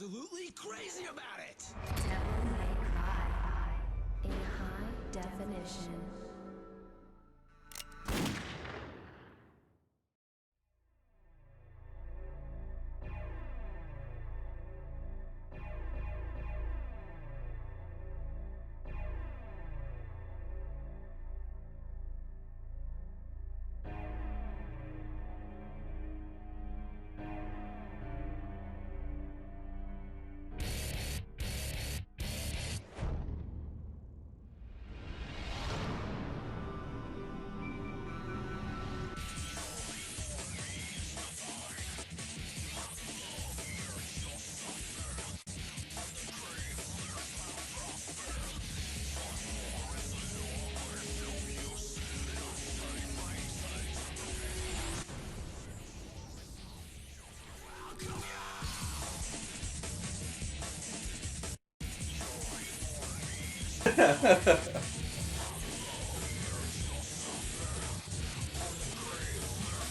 absolutely crazy about it! Devil May Cry in high definition.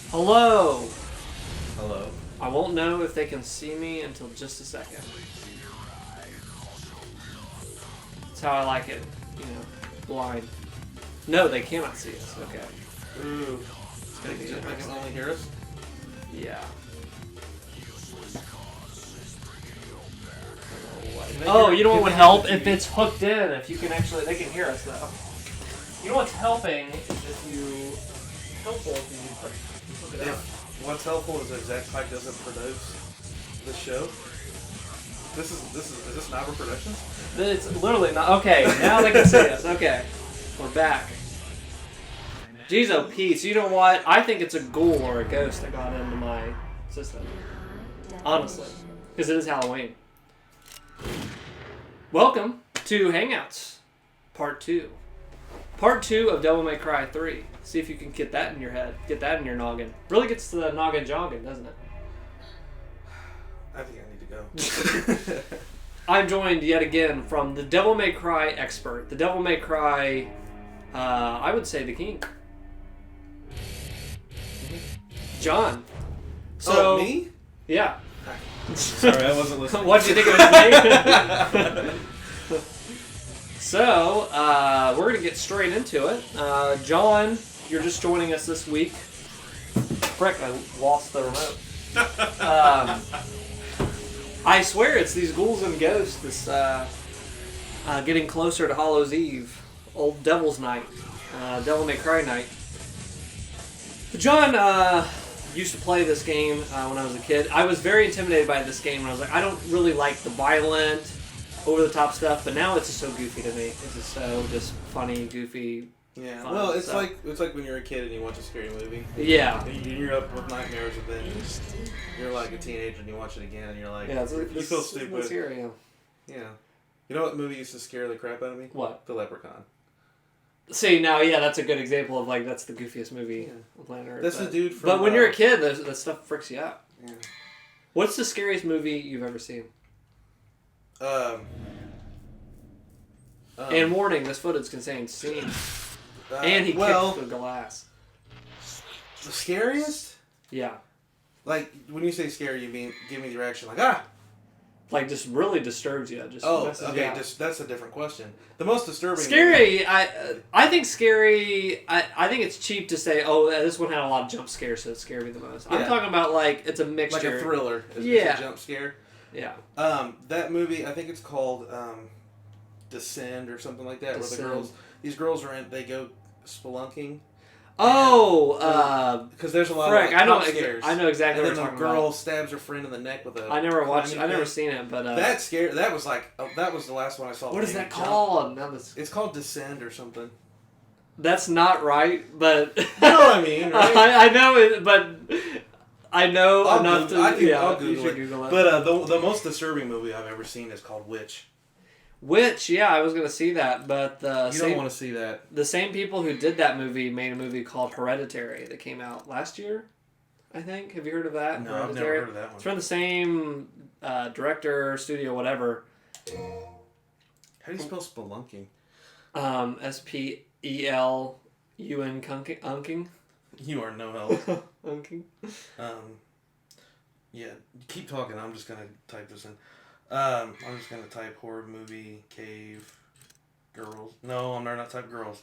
Hello. Hello. I won't know if they can see me until just a second. That's how I like it. Blind. No, they cannot see us. Okay. Ooh. They can only hear us? Yeah. Can Oh, hear- you know what can would they help? hear If the it's hooked in, if you can actually, they can hear us though. You know what's helping is if you, helpful if you hook it up. What's helpful is that Zach Pike doesn't produce this show. Is this Nabra Productions? It's literally not, okay, now they can see us, okay. We're back. Jeez, oh Pete, so you know what? I think it's a ghoul or a ghost that got into my system. Honestly. Because it is Halloween. Welcome to Hangouts, Part 2. Part 2 of Devil May Cry 3. See if you can get that in your head. Get that in your noggin. Really gets to the noggin jogging, doesn't it? I think I need to go. I'm joined yet again from the Devil May Cry expert. The Devil May Cry, I would say the king. John. So, me? Yeah. Sorry, I wasn't listening. What did you think it was me? So, we're going to get straight into it. John, you're just joining us this week. Frick, I lost the remote. I swear it's these ghouls and ghosts, this getting closer to Hallows Eve, Old Devil's Night, Devil May Cry Night. But John used to play this game when I was a kid. I was very intimidated by this game, and I was like, I don't really like the violent, over-the-top stuff, but now it's just so goofy to me. It's just so just funny, goofy. Yeah. Fun, Well, it's so. like when you're a kid and you watch a scary movie. Yeah. And you're up with nightmares, and then you're like a teenager and you watch it again, and you're like, Yeah, you feel stupid. Let's hear it, yeah. Yeah. You know what movie used to scare the crap out of me? What? The Leprechaun. See, now, yeah, that's a good example of, like, that's the goofiest movie on planet Earth. That's the dude from... But when you're a kid, that stuff freaks you out. Yeah. What's the scariest movie you've ever seen? And warning, this footage contains scenes. And he kicked the glass. The scariest? Yeah. Like, when you say scary, you mean give me the reaction like, ah! Like, just really disturbs you. Just messes you okay, out. that's a different question. The most disturbing... Scary, I think scary, I think it's cheap to say, oh, this one had a lot of jump scares, so it scared me the most. Yeah. I'm talking about, like, it's a mixture. Like a thriller. It's a jump scare. Yeah. That movie, I think it's called Descend or something like that, Descend. where these girls they go spelunking. Oh, because there's a lot frick, of jump scares. I know exactly and what then you're the talking girl about. stabs her friend in the neck with a... I never watched it. climbing I never thing. seen it, but... that scared... That was like... that was the last one I saw. What is that called? Now It's called Descend or something. That's not right, but... You know what I mean, right? I know it, but... I know enough I'll to... Google it. But the most disturbing movie I've ever seen is called Witch. Which, yeah, I was going to see that, but You don't want to see that. the same people who did that movie made a movie called Hereditary that came out last year, I think. Have you heard of that? No, I've never heard of that one. It's from the same director, studio, whatever. How do you spell spelunking? S-P-E-L-U-N unking. You are no help. Unking. Yeah, keep talking. I'm just going to type this in. I'm just gonna type horror movie cave girls. No, I'm not type girls.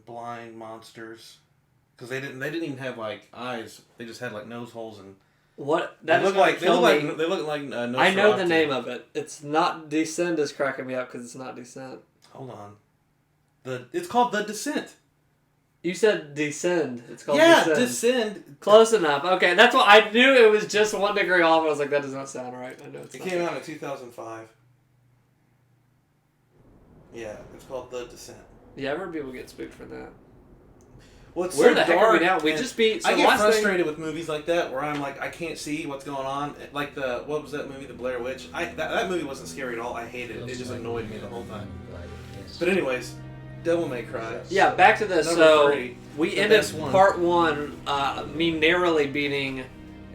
Blind monsters. Because they didn't even have like eyes. They just had like nose holes and. What? They look like they look like. I know the name of it. It's not Descend is cracking me up because it's not Descent. Hold on. It's called The Descent. You said Descend. It's called Descend. Descend. Close enough. Okay, that's what I knew. It was just 1 degree off. I was like, that does not sound right. I know It came out in 2005. Yeah, it's called The Descent. Yeah, I've heard people get spooked for that. Well, it's Where so the heck are we dark, now? We just beat. So I get frustrated with movies like that where I'm like, I can't see what's going on. Like what was that movie, The Blair Witch? That movie wasn't scary at all. I hated it. It just annoyed me the whole time. But anyways, Devil May Cry. Yeah, back to this. Number So 3, we ended part 1, me narrowly beating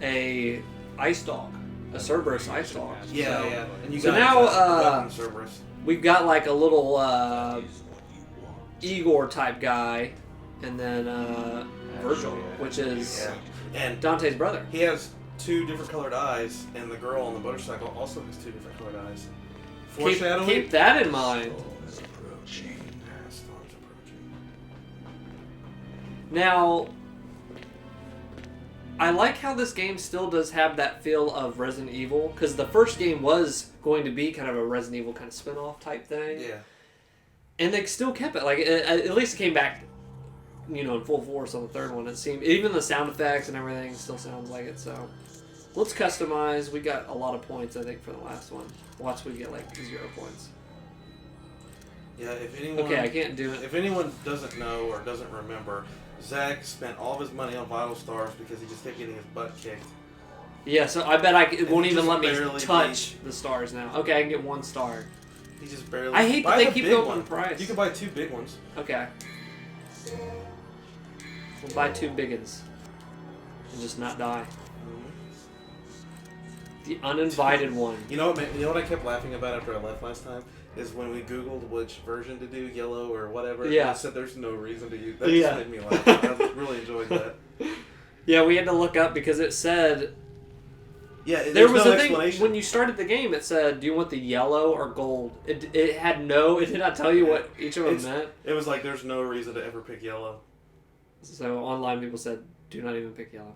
a ice dog, a Cerberus ice dog. Yeah, so, yeah. And you so got now Cerberus. We've got like a little Igor type guy, and then Virgil, which is and Dante's brother. He has 2 different colored eyes, and the girl on the motorcycle also has 2 different colored eyes. Foreshadowing. Keep that in mind. Now, I like how this game still does have that feel of Resident Evil, because the first game was going to be kind of a Resident Evil kind of spin-off type thing. Yeah. And they still kept it. Like, at least it came back, you know, in full force on the third one. It seemed, even the sound effects and everything still sounds like it, so. Let's customize. We got a lot of points, I think, for the last one. Watch, we get like 0 points. Yeah, if anyone... Okay, I can't do it. If anyone doesn't know or doesn't remember, Zach spent all of his money on Vital Stars because he just kept getting his butt kicked. Yeah, so I bet it won't even let me barely touch the stars now. Okay, I can get 1 star. He just barely... I hate that they keep going the price. You can buy 2 big ones. Okay. We'll buy 2 big ones. And just not die. The uninvited one. You know what I kept laughing about after I left last time? Is when we Googled which version to do, yellow or whatever. Yeah. And I said there's no reason to use that. Just made me laugh. I really enjoyed that. Yeah, we had to look up because it said... Yeah, there was no a thing, explanation. when you started the game, it said, do you want the yellow or gold? It did not tell you what each of them meant. It was like, there's no reason to ever pick yellow. So online people said, do not even pick yellow.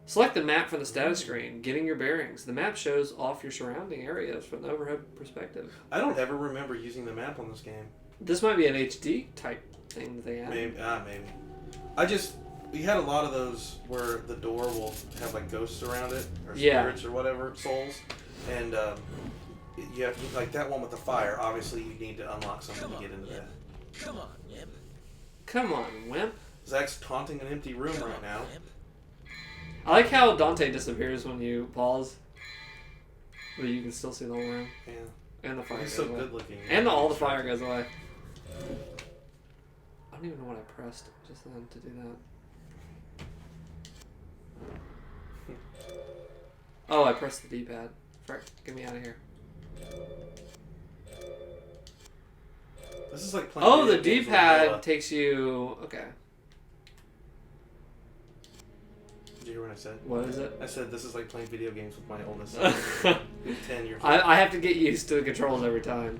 Select the map from the status screen, getting your bearings. The map shows off your surrounding areas from the overhead perspective. I don't ever remember using the map on this game. This might be an HD type thing that they have. Maybe. We had a lot of those where the door will have like ghosts around it, or spirits or whatever, souls. And you have to, like that one with the fire, obviously you need to unlock something to get into that. Come on, Wimp. Come on, wimp. Zach's taunting an empty room right now. I like how Dante disappears when you pause. But you can still see the whole room. Yeah. And the fire He's goes so away. good looking. And all the fire goes away. I don't even know what I pressed just then to do that. Oh, I pressed the D-pad. Frick, get me out of here. This is like playing. Oh, the video games with D-pad Noah. takes you... Okay. Did you hear what I said? What is it? I said this is like playing video games with my oldest son, who's 10 years old. I have to get used to the controls every time.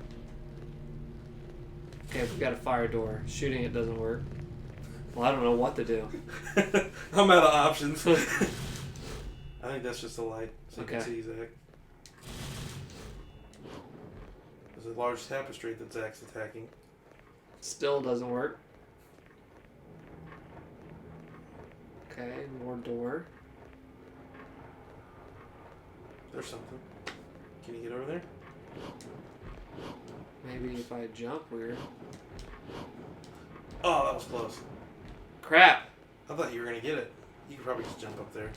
Okay, we've got a fire door. Shooting it doesn't work. Well, I don't know what to do. I'm out of options. I think that's just a light, so you can Okay. see Zach. There's a large tapestry that Zach's attacking. Still doesn't work. Okay, more door. There's something. Can you get over there? Maybe if I jump weird. Oh, that was close. Crap! I thought you were gonna get it. You could probably just jump up there.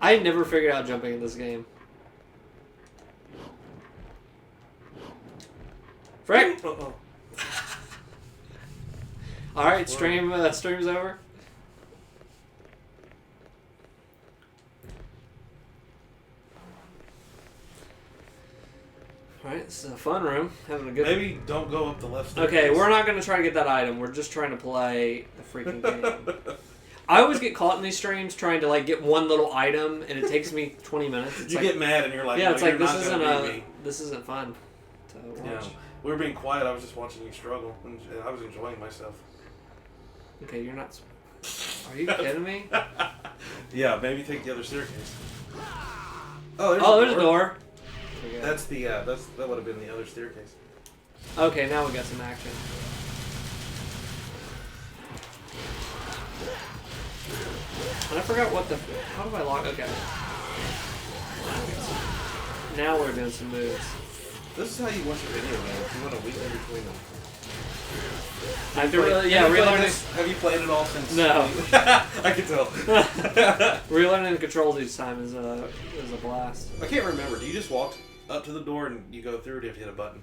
I never figured out jumping in this game. Frick! Uh-oh. Alright, stream's over. Alright, this is a fun room. Having a good Maybe don't go up the left. Okay, we're not going to try to get that item. We're just trying to play the freaking game. I always get caught in these streams trying to like get one little item, and it takes me 20 minutes. It's You like, get mad and you're like, yeah, no, it's you're like this not isn't gonna beat me. this isn't fun to watch. Yeah. We were being quiet. I was just watching you struggle, and I was enjoying myself. Okay, you're not. Are you kidding me? Yeah, maybe take the other staircase. Oh, There's a door. That's that would have been the other staircase. Okay, now we got some action. And I forgot what the. How do I lock? Okay. Now we're doing some moves. This is how you watch a video game. You want to weave in between them. I have to relearn it. Have you played it all since? No. I can tell. Relearning the controls each time is a blast. I can't remember. Do you just walk up to the door and you go through, or do you have to hit a button?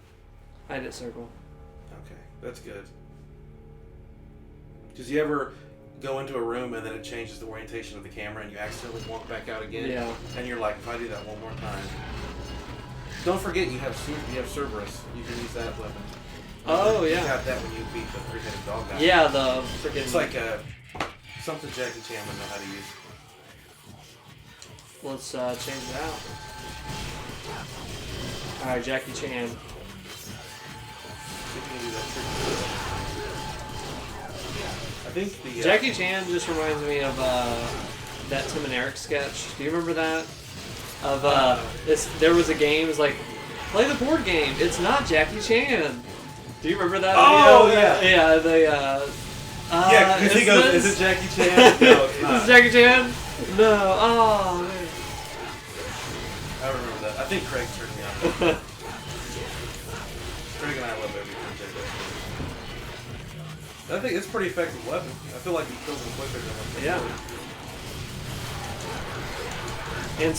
I did circle. Okay, that's good. Does you ever go into a room and then it changes the orientation of the camera and you accidentally walk back out again? Yeah. And you're like, if I do that one more time. Don't forget you have Cerberus. You can use that weapon. Oh, You yeah. got that when you beat the three-headed dog guy. Yeah, the freaking. It's like something Jackie Chan would know how to use. Let's change it out. Alright, Jackie Chan. See if you can do that trick. I think the Jackie Chan just reminds me of that Tim and Eric sketch. Do you remember that? Of there was a game. It was like, play the board game. It's not Jackie Chan. Do you remember that? Oh, video? yeah. Yeah. They. yeah, because he goes, "Is it Jackie Chan?" No, it's not. Is it Jackie Chan? No. Oh man. I remember that. I think Craig turned me on. Craig and I love everything Jackie Chan. I think it's a pretty effective weapon. I feel like he kills them quicker than what they Yeah. do. And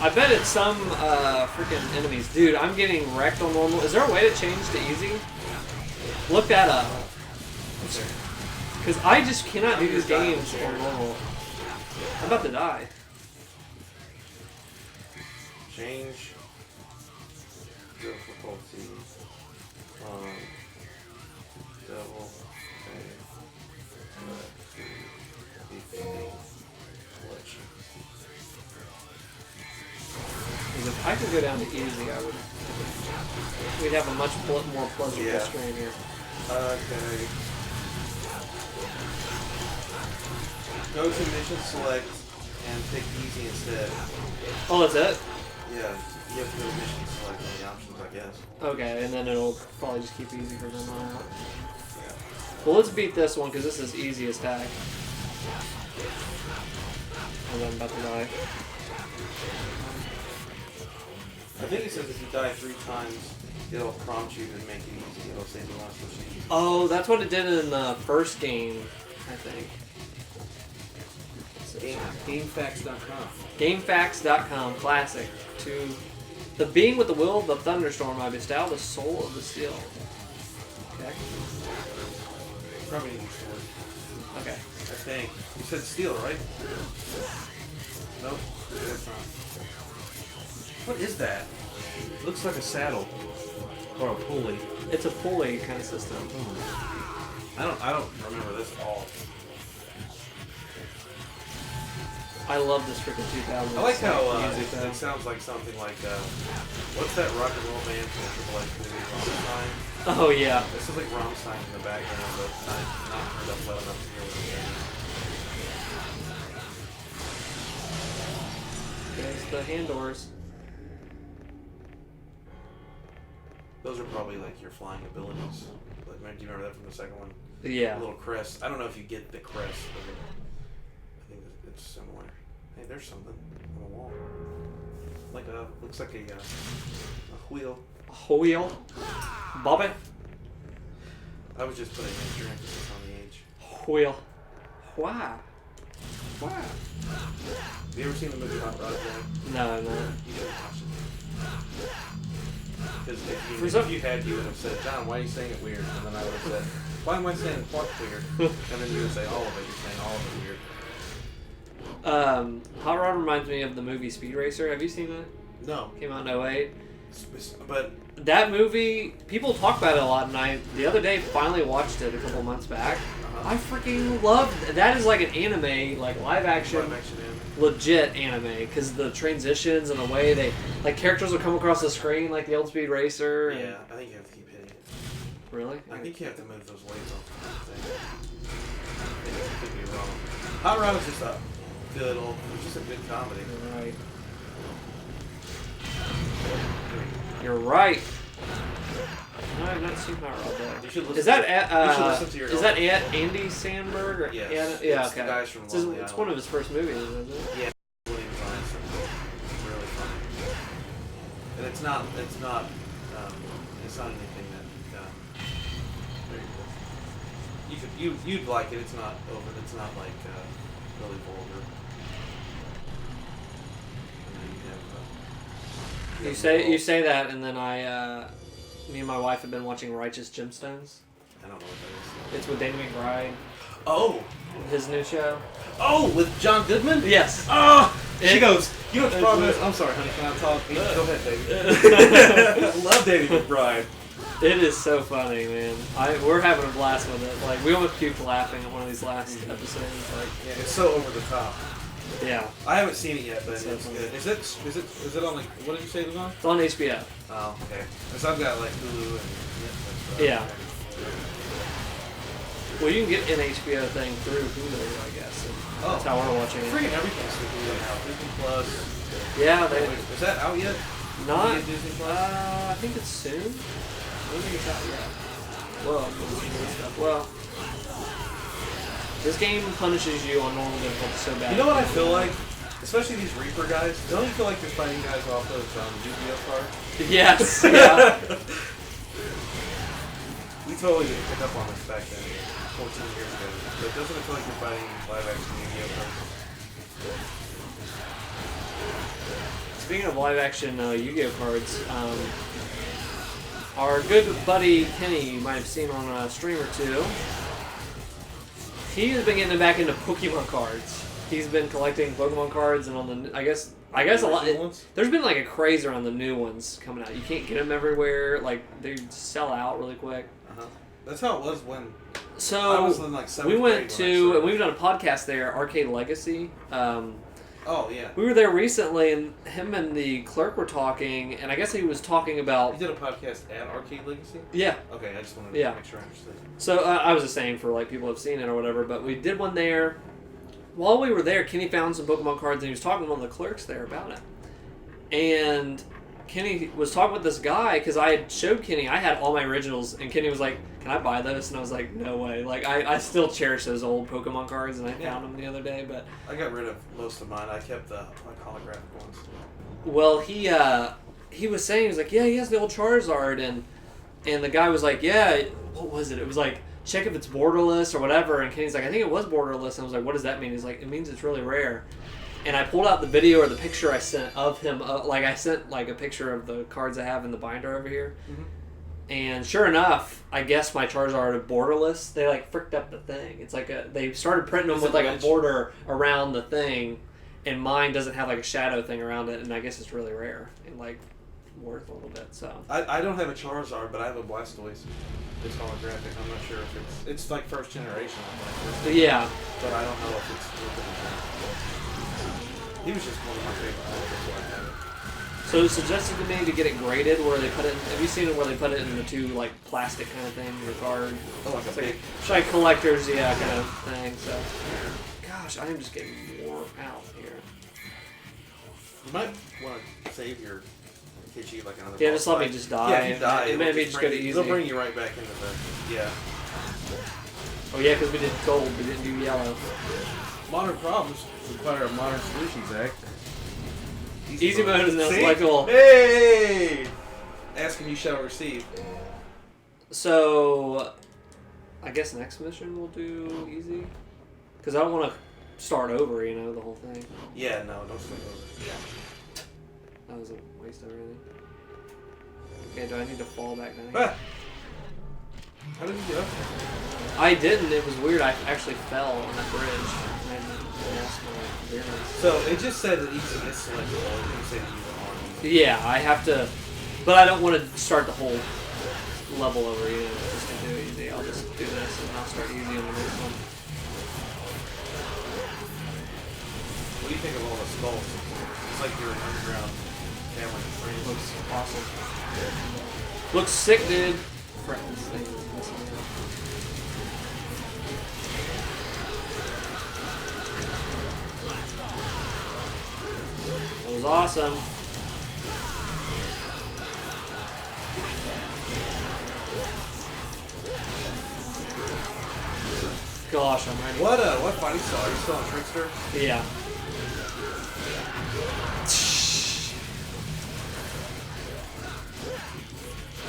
I bet it's some freaking enemies. Dude, I'm getting wrecked on normal. Is there a way to change to easy? Look that up. Because I just cannot do these games on normal. I'm about to die. Change difficulty on Devil Collection. Because if I could go down to easy, I would. We'd have a much more pleasurable stream here. Okay. Go to mission select and pick easy instead. Oh, that's it? Yeah, you have to go to mission select on the options, I guess. Okay, and then it'll probably just keep easy for them on out. Yeah. Well, let's beat this one because this is easy attack. And I'm about to die. I think it says if you die 3 times, it'll prompt you to make it easy. It'll say the last machine. Oh, that's what it did in the first game, I think. Gamefacts.com. Gamefacts.com, classic. To the being with the will of the thunderstorm, I bestow the soul of the steel. Okay. Probably need sword. Okay. I think. You said steel, right? Nope. That's not. What is that? It looks like a saddle. Or a pulley. It's a pulley kind of system. I don't remember this at all. I love this freaking 2000s. I like how music though. it sounds like something like what's that rock and roll band from the Triple H movie, Rammstein? Oh yeah. This is like Rammstein in the background, but not heard up well enough to hear what they're saying. There's the hand doors. Those are probably like your flying abilities. Like, do you remember that from the second one? Yeah. A little crest. I don't know if you get the crest, but I think it's similar. Hey, there's something on the wall. Looks like a wheel. A wheel. Bobby. I was just putting major emphasis on the age. Wheel. Why? Wow. Have you ever seen the movie Hot Rod, Jack? No. You gotta watch it. Because if you had, you would have said, John, why are you saying it weird? And then I would have said, why am I saying what weird? And then you would say all of it. You're saying all of it weird. Hot Rod reminds me of the movie Speed Racer. Have you seen that? No. Came out in '08. But That movie, people talk about it a lot, and I the other day finally watched it a couple months back. I freaking love that. Is like an anime, like live action Live action anime. legit anime, because the transitions and the way they like characters will come across the screen like the old Speed Racer. And, Yeah, I think you have to keep hitting it. really? I think you have to move those weights off the thing. I could be wrong. Hot Rod is just a good old, it's just a good comedy. You're right. You're right. No, I've not seen Hot Rod though. You should listen Is that you should listen to your is that Andy Sandberg? Or Yes. Yeah. It's the Okay. guys from It's, Lonely it's Island. one of his first movies, isn't it? Yeah, Williams on it's really funny. And it's not anything that you'd like it. It's not over. It's not like really vulgar. And then You say that, and then me and my wife have been watching Righteous Gemstones. I don't know what that is. It's with Danny McBride, Oh, his new show. with John Goodman. Yes. Oh, she It- goes. You know what the problem is? I'm sorry, honey. Can I talk? Go ahead, baby. I love David McBride. It is so funny, man. We're having a blast with it. Like we almost puked laughing at one of these last episodes. Like, Yeah, it's so over the top. yeah, I haven't seen it yet, but So it's funny. good. Is it on like what did you say it was on? it's on HBO. Oh, okay. Because I've got like Hulu and Netflix. So Yeah. Well, you can get an HBO thing through Hulu, I guess. And that's how we're watching it. Freaking everything's through Hulu now. Disney Plus. Yeah, Is that out yet? not. Can you get Disney Plus? I think it's soon. I don't think it's out yet. Well, this game punishes you on normal difficulty so bad. You know what I feel like? Especially these Reaper guys. Don't you feel like you're fighting guys off those Yu-Gi-Oh cards? Yes. Yeah. We totally didn't pick up on this back then, 14 years ago. But doesn't it feel like you're fighting live action Yu-Gi-Oh cards? Speaking of live action Yu-Gi-Oh cards, our good buddy Kenny, you might have seen on a stream or two, he has been getting back into Pokemon cards. He's been collecting Pokemon cards, and on the I guess a lot. Original ones? There's been like a craze around the new ones coming out. You can't get them everywhere. Like they sell out really quick. Uh-huh. That's how it was when I So was in like 7th we went grade when I to, started. and we've done a podcast there, Arcade Legacy. Oh, yeah. We were there recently, and him and the clerk were talking, and I guess he was talking about. You did a podcast at Arcade Legacy? Yeah. Okay, I just wanted to Yeah. make sure I understood. So I was just saying for like people who have seen it or whatever, but we did one there. While we were there, Kenny found some Pokemon cards, and he was talking to one of the clerks there about it. And Kenny was talking with this guy because I had showed Kenny I had all my originals, and Kenny was like, "Can I buy those?" And I was like, "No way!" Like I still cherish those old Pokemon cards, and I found them the other day. But I got rid of most of mine. I kept the like holographic ones. well, he was saying, he was like, "Yeah, he has the old Charizard," and the guy was like, "Yeah, what was it? It was like, check if it's borderless or whatever." And Kenny's like, "I think it was borderless." And I was like, "What does that mean?" He's like, "It means it's really rare." And I pulled out the video or the picture I sent of him. Like I sent like a picture of the cards I have in the binder over here. Mhm. And sure enough, I guess my Charizard are borderless. They like fricked up the thing. It's like they started printing them Is with it like a wedge? border around the thing, and mine doesn't have like a shadow thing around it. And I guess it's really rare and like worth a little bit. So I don't have a Charizard, but I have a Blastoise. It's holographic. I'm not sure if it's like first generation. I think. yeah. But I don't know if it's worth it. He was just one of my favorite players, that's why I have it. So it suggested to me to get it graded, where they put it. Have you seen it where they put it in the two like plastic kind of thing, your card? Oh, like a It's big. it's like collector's, yeah, kind of thing. So, gosh, I am just getting wore out here. You might want to save your. In case you like another. Yeah, boss just let me fight. just die. Yeah, if you die, and it'll maybe just go to bring you- easy. They'll bring you right back into the. Yeah. Oh yeah, because we did gold, we didn't do yellow. Modern problems require a modern solution, Zach. Easy mode is now See? selectable. Hey! Ask and you shall receive. So, I guess next mission we'll do easy, because I don't want to start over. You know, the whole thing. Yeah, no, don't sleep over. That was a waste of everything. Okay, do I need to fall back down? Ah! How did you get up there? I didn't. It was weird. I actually fell on that bridge. And I lost my bearings. So it just said that each is selectable. It didn't say that you were on. Yeah, I have to, but I don't want to start the whole level over. You know, just to do it easy. I'll just do this, and I'll start easy on the next one. What do you think of all the skulls? It's like you're an underground family of friends. Looks awesome. Looks sick, dude. Crap, this thing is messing me up. That was awesome. Gosh, I'm ready. What fighting style? Are you still on Trickster? Yeah.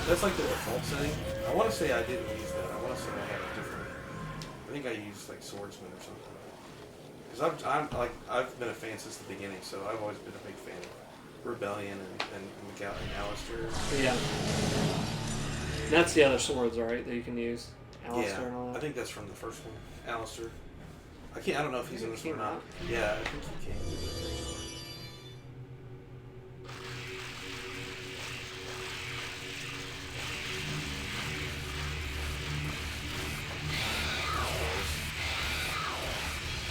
That's like the default setting. I want to say I didn't use that. I want to say I had a different. I think I used like Swordsman or something. Because I've been a fan since the beginning, so I've always been a big fan of Rebellion and Alistair. Yeah. That's the other swords, right, that you can use? Alistair and all Yeah, that? I think that's from the first one. Alistair. I don't know if he's in this one or not. Yeah, I think he came.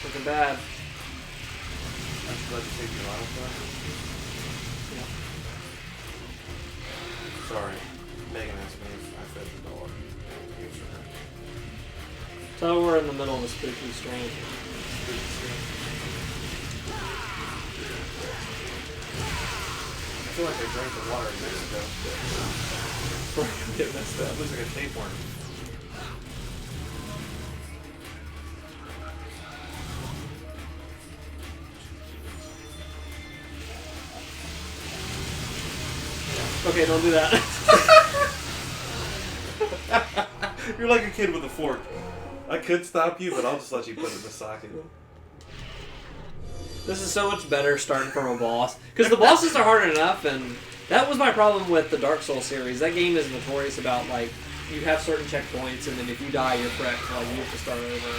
Looking bad. I'm just glad to take your line with Yeah. Sorry. Megan asked me if I fed the dog. Answer her. So we're in the middle of a spooky strain. I feel like I drank the water in Mexico. We're gonna get messed up. It looks like a tapeworm. Okay, don't do that. You're like a kid with a fork. I could stop you, but I'll just let you put it in the socket. This is so much better starting from a boss. Because the bosses are hard enough, and that was my problem with the Dark Souls series. That game is notorious about, like, you have certain checkpoints, and then if you die, you're correct. Like, you have to start over.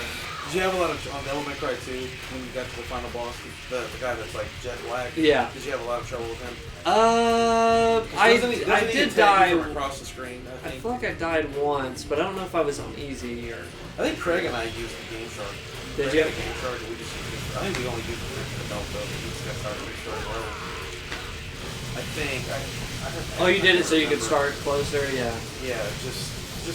Did you have a lot of on Devil May Cry 2 when you got to the final boss, the guy that's like jet black? Yeah. Did you have a lot of trouble with him? I did die. From across the screen. I feel like I died once, but I don't know if I was on easy or. I think Craig and I used the Game Shark. Did Craig you? had a Game Shark, and we just used it. I think we only used it for the belt though. We just got started with short level. I think Oh, you did it so you could start closer, yeah. Yeah, just so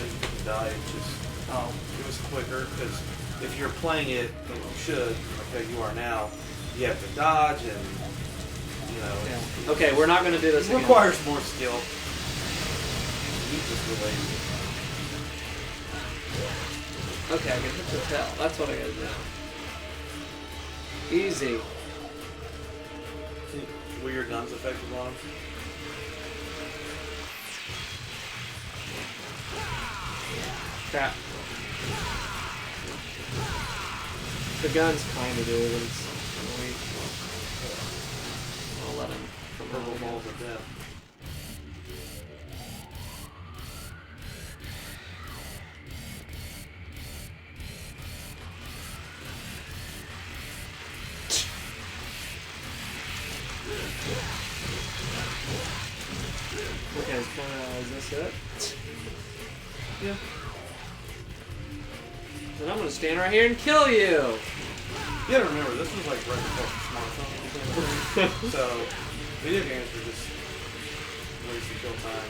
you couldn't die. It was quicker because if you're playing it like you should, like how you are now, you have to dodge and you know. Yeah. Okay, we're not going to do this It again. requires more skill. You just related. Okay, I can hit the tail. That's what I gotta do. Easy. Were your guns effective on them? Crap. The guns kind of do, but it's weak. I'll let him come Purple over. balls of death. Okay, is this it? Yeah. Then I'm gonna stand right here and kill you! You gotta remember, this was like right before the smartphone became a thing. So, video games were just ways to kill time.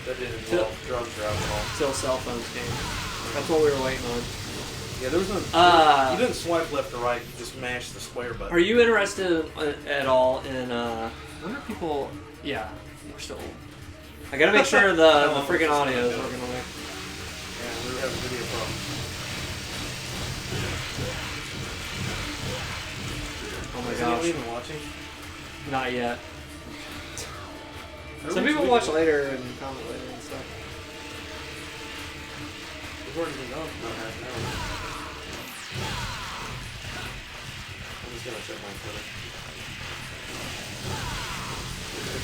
That didn't involve drugs or alcohol. Till cell phones came. That's what we were waiting on. Yeah, there was no. You didn't swipe left or right. You just mashed the square button. Are you interested at all in, I wonder if people, yeah, we're still old. I gotta make sure the freaking audio is working away. Yeah, we were having video problems. Oh my Is gosh. anyone even watching? Not yet. Some Everyone's people watch later and comment later and stuff. We've already been going for about half an hour. I'm just gonna check my Twitter. If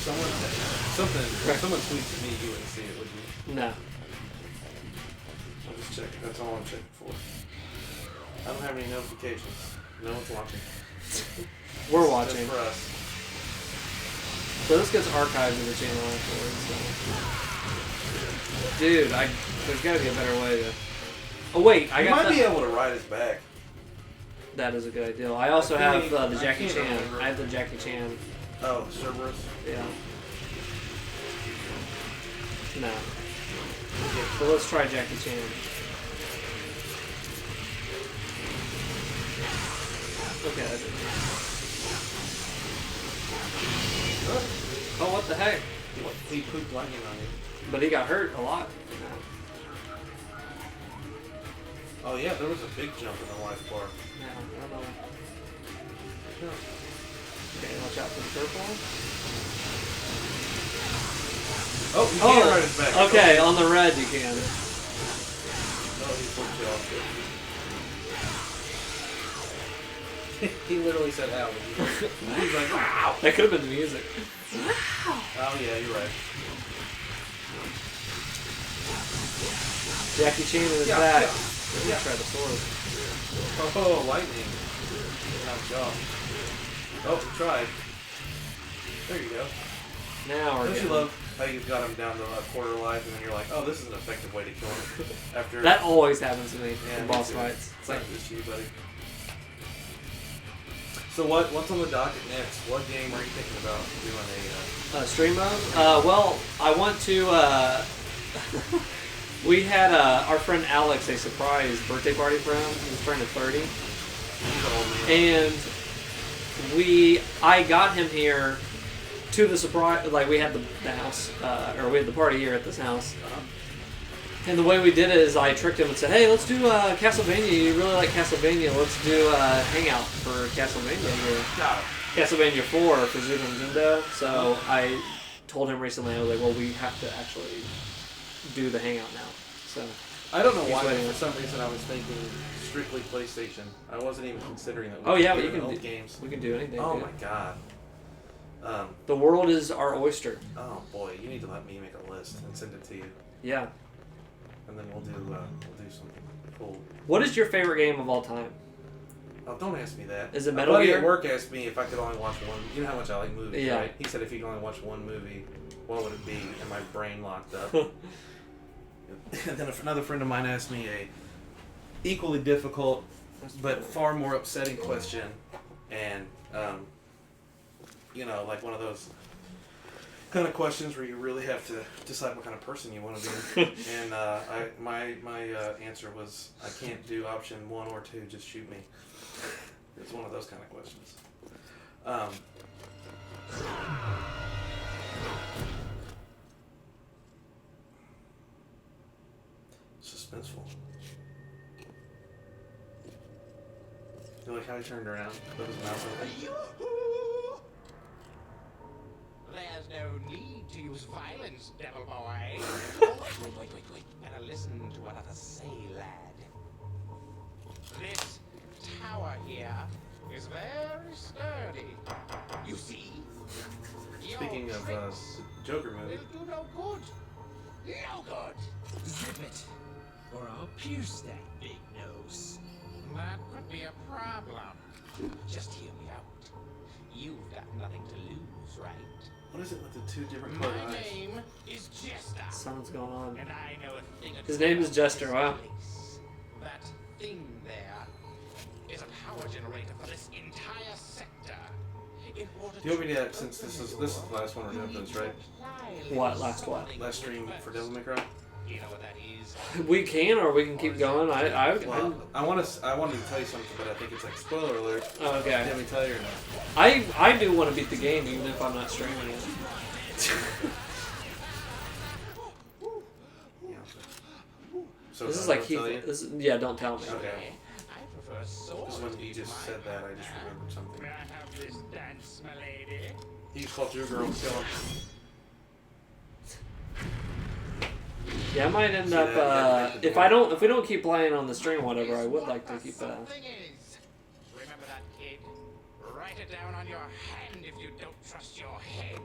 someone tweets at me, you wouldn't see it, would you? No. I'll just check. That's all I'm checking for. I don't have any notifications. No one's watching. We're Just watching. for us. So this gets archived in the channel afterwards. So. Dude, there's gotta be a better way to Oh wait, I You got might be the... able to ride his back. That is a good idea. I also I have think- the I Jackie can't Chan. remember. I have the Jackie Chan. Oh, Cerberus. Yeah. No. So let's try Jackie Chan. Okay, that didn't work. Oh, what the heck? He pooped lightning on you. But he got hurt a lot. Oh yeah, there was a big jump in the life bar. Yeah, I don't know. Okay, watch out for the purple. Oh, you can't ride his back. Okay, on the red you can. No, he flipped you off. He literally said ow. He's like, wow. That could have been the music. Oh yeah, you're right. Jackie Chan in his Yeah, back. yeah. Let me try the sword. Oh, lightning. Knocked you off. Oh, tried. There you go. Now we're Don't you getting... love how you got him down to a quarter life and then you're like, oh, this is an effective way to kill him. After That always happens to me Yeah, in me boss too. fights. It's like this to you, buddy. So what's on the docket next? What game are you thinking about doing Stream mode? Well, I want to... we had our friend Alex a surprise birthday party for him. He was turning 30. And I got him here to the surprise, like we had the house, or we had the party here at this house. And the way we did it is I tricked him and said, hey, let's do Castlevania. You really like Castlevania. Let's do a hangout for Castlevania here. Castlevania 4 for Super Nintendo. So I told him recently, I was like, well, we have to actually do the hangout now. So I don't know He's why, but waiting. for some reason I was thinking strictly PlayStation. I wasn't even considering that. Oh yeah, but we you could can do do, games. we can do anything. Oh dude. my god. The world is our oyster. Oh boy, you need to let me make a list and send it to you, Yeah. and then we'll do something cool. What is your favorite game of all time? Oh, don't ask me that. Is it My Metal buddy Gear? at work asked me if I could only watch one. You know how much I like movies, Yeah. right? He said if you could only watch one movie, what would it be? And my brain locked up. And then another friend of mine asked me a equally difficult but far more upsetting question, and like one of those kind of questions where you really have to decide what kind of person you want to be. And my answer was, I can't do option 1 or 2. Just shoot me. It's one of those kind of questions. Suspenseful. You like how he turned around? Put his mouth open. There's no need to use violence, devil boy. Wait. Better listen to what others say, lad. This tower here is very sturdy. You see? Your Speaking of tricks Joker will movie, do no good. No good. Zip it, or I'll pierce that big nose. That could be a problem. Just hear me out. You've got nothing to lose, right? what is it with the 2 different colored My eyes? name is Jester. Something's going on. And I know a thing or His two name is about Jester, this wow. place. That thing there is a power generator for this entire sector. In order Do you want me to, since this is the last one we're doing for this, right? What? Last what? Last stream for Devil May Cry? You know what that is? We can, or we can keep going. Well, I wanted to tell you something, but I think it's like spoiler alert. Do you Okay. want me to tell you or not? I do want to beat the game, even if I'm not streaming it. Yeah. So This is do I like Heath. tell you? This is, yeah, don't tell me. Okay. I prefer swords. Because when you just said that, I just remembered something. May I have this dance, my lady? He just called you a girl and kill him. Yeah, I might end See up. that? Yeah, If we don't keep playing on the stream, whatever, I would like to keep. Something is. Remember that, kid? Write it down on your hand if you don't trust your head.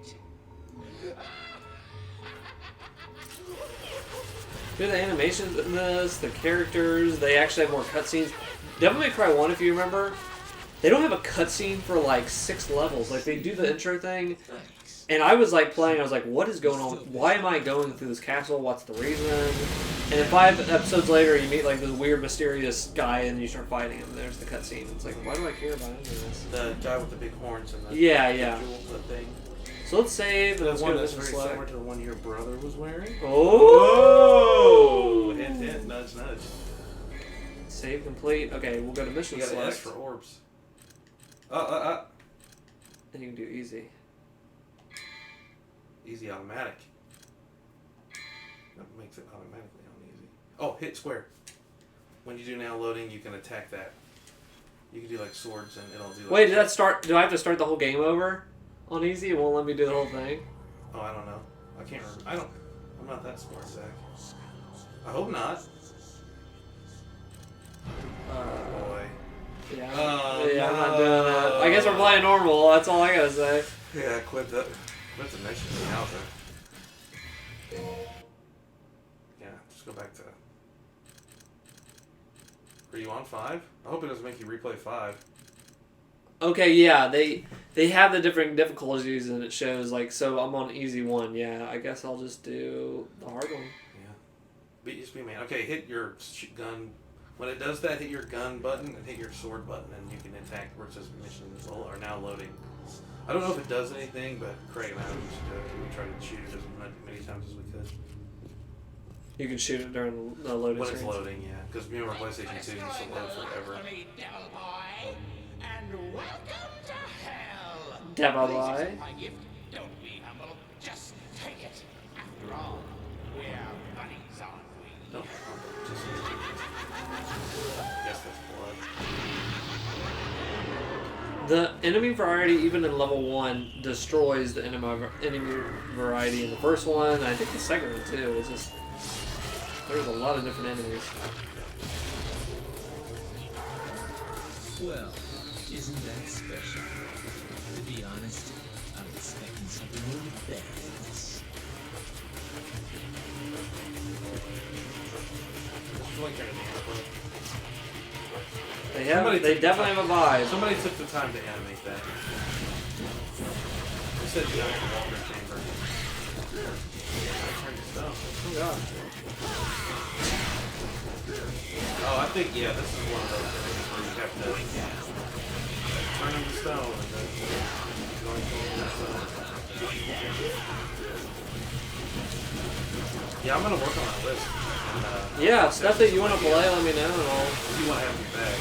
Do the animations in this, the characters, they actually have more cutscenes. Devil May Cry 1, if you remember, they don't have a cutscene for like 6 levels. Like they do the intro thing, and I was like playing, I was like, what is going on? Why am I going through this castle? What's the reason? And then 5 episodes later, you meet like this weird, mysterious guy, and you start fighting him. There's the cutscene. It's like, why do I care about any of this? The guy with the big horns and the Yeah. jewel thing. So let's save. And That's let's one go that's to very select. similar to the one your brother was wearing. Oh! Hint, hint, nudge, nudge. Save complete. Okay, we'll go to mission You got an S select. for orbs. And you can do easy. Easy automatic. That makes it automatically on easy. Oh, hit square. When you do now loading, you can attack that. You can do like swords and it'll do like... Wait, did that start? Do I have to start the whole game over on easy? It won't let me do the whole thing. Oh, I don't know. I can't remember. I'm not that smart, Zach. I hope not. Boy. Yeah. Oh, Yeah, I'm not doing that. I guess we're playing normal. That's all I gotta say. Yeah, quit the mission now, yeah, just go back to... Are you on 5? I hope it doesn't make you replay 5. Okay, yeah, they have the different difficulties and it shows like, so I'm on easy 1. Yeah, I guess I'll just do the hard one. Yeah. Just be man. Okay, hit your gun. When it does that, hit your gun button and hit your sword button, and you can attack where it says missions are now loading. I don't know if it does anything, but Craig and I used to do it. We tried to shoot it as many times as we could. You can shoot it during the loading When it's screens. loading, yeah. Because remember PlayStation 2 used to load forever. Devil boy, and welcome to hell. Devil Please boy. accept my gift. Don't be humble. Just take it. After all, we're buddies, aren't we? No, just... I guess that's blood. The enemy variety, even in level 1, destroys the enemy variety in the first one. I think the second one too. It's just there's a lot of different enemies. Well, isn't that special? To be honest, I'm expecting something a little better than this. They definitely have a vibe. Somebody took the time to animate that. They said giant Walker chamber. Oh god. Oh, I think, yeah, this is one of those things where you have to turn into stone and then going to stone. Yeah, I'm gonna work on that list. And, Yeah, stuff that you want to play, let me know, and I'll. if you want to have me back.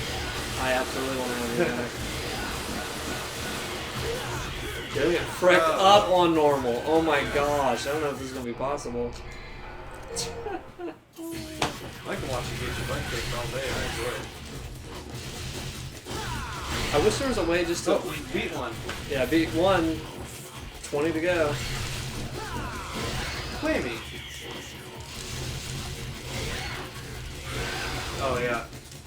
I absolutely want to have you back. Doing it frick up on normal. Oh my gosh, I don't know if this is gonna be possible. I can watch you get your butt kicked all day. I enjoy it. I wish there was a way just to. Oh, we beat one. Yeah, beat 1. 20 to go. Play me. Oh yeah.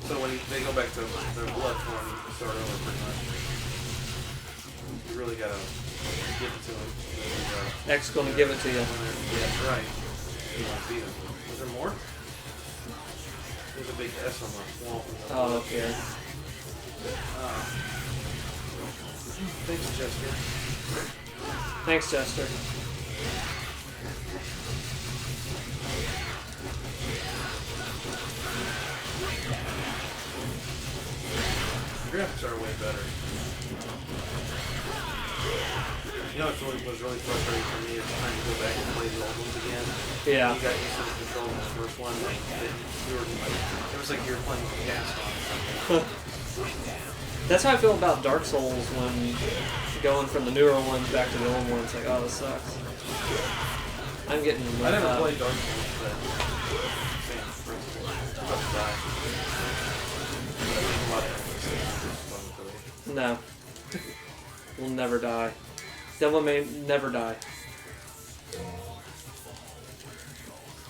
So when they go back to their blood form, you start over pretty much. You really gotta give it to them. X gonna give it to you. Yeah, that's right. You want to beat them. Was there more? There's a big S on the wall. Oh, okay. Thanks, Chester. Thanks, Chester. The graphics are way better. You know what was really frustrating for me is trying to go back and play the old ones again. Yeah. You got used to the control in the first one. It was like you were playing with gas on. That's how I feel about Dark Souls when going from the newer ones back to the old ones. Like, oh, this sucks. I'm getting. I never played Dark Souls, but same principle. I'm about to die. But I think a lot of fun today. No. We'll never die. Devil may never die.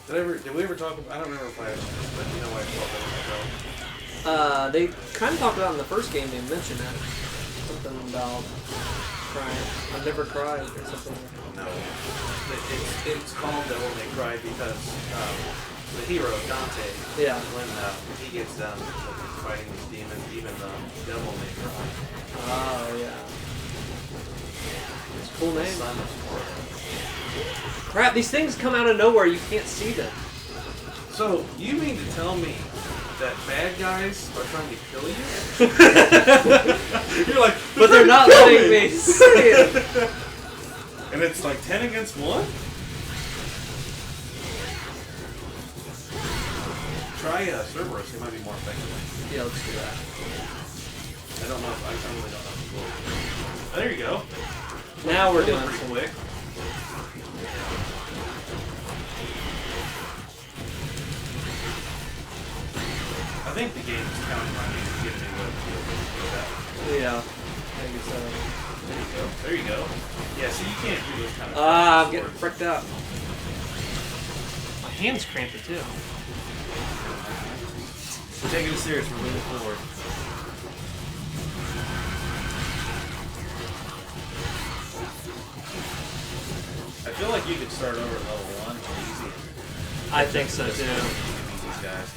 Did we ever talk about, I don't remember if I asked this, but you know why it's called Devil May Cry? They kind of talked about in the first game. They mentioned that something about crying. I've never cried or something. No. It's called Devil May Cry because the hero, Dante, Yeah. when he gets done fighting these demons, even the devil may cry. Oh yeah. It's a cool The name. son of Sparta. Crap! These things come out of nowhere. You can't see them. So, you mean to tell me that bad guys are trying to kill you? You're like, But they're not letting me see it. And it's like 10 against 1? Try Cerberus, he might be more effective. Yeah, let's do that. I don't know if I really don't know. Oh, there you go. Now we're doing Pretty some quick. I think the game is counting on you to give me that. Yeah, maybe so. There you go. There you go. Yeah, so you can't do this kind of I'm getting fricked out. My hand's cramping too. We're taking it serious. We're moving forward. I feel like you could start over at level 1 easy. I think so Just too. beat these guys.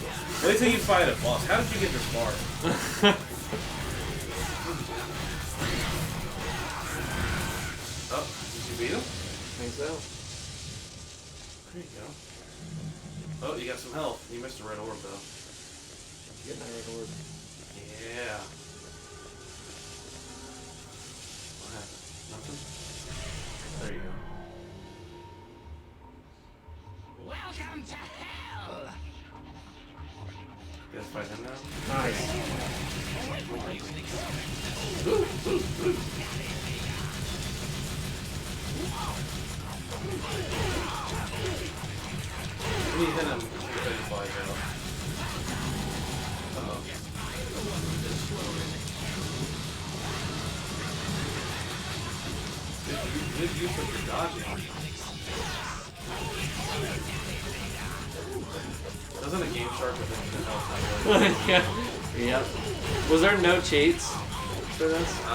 Wait till you fight a boss. How did you get this far? Oh, did you beat him? I think so. There you go. Oh, you got some health. You missed a red orb though. Getting that red orb. Yeah. What happened? Nothing? There you go. Welcome to hell! You guys fight him now? Nice. When you hit him, he flies out. Uh-oh. Good use of your dodging. Doesn't a Game Shark with instant health not really? Yeah. Yep. Was there no cheats for this? I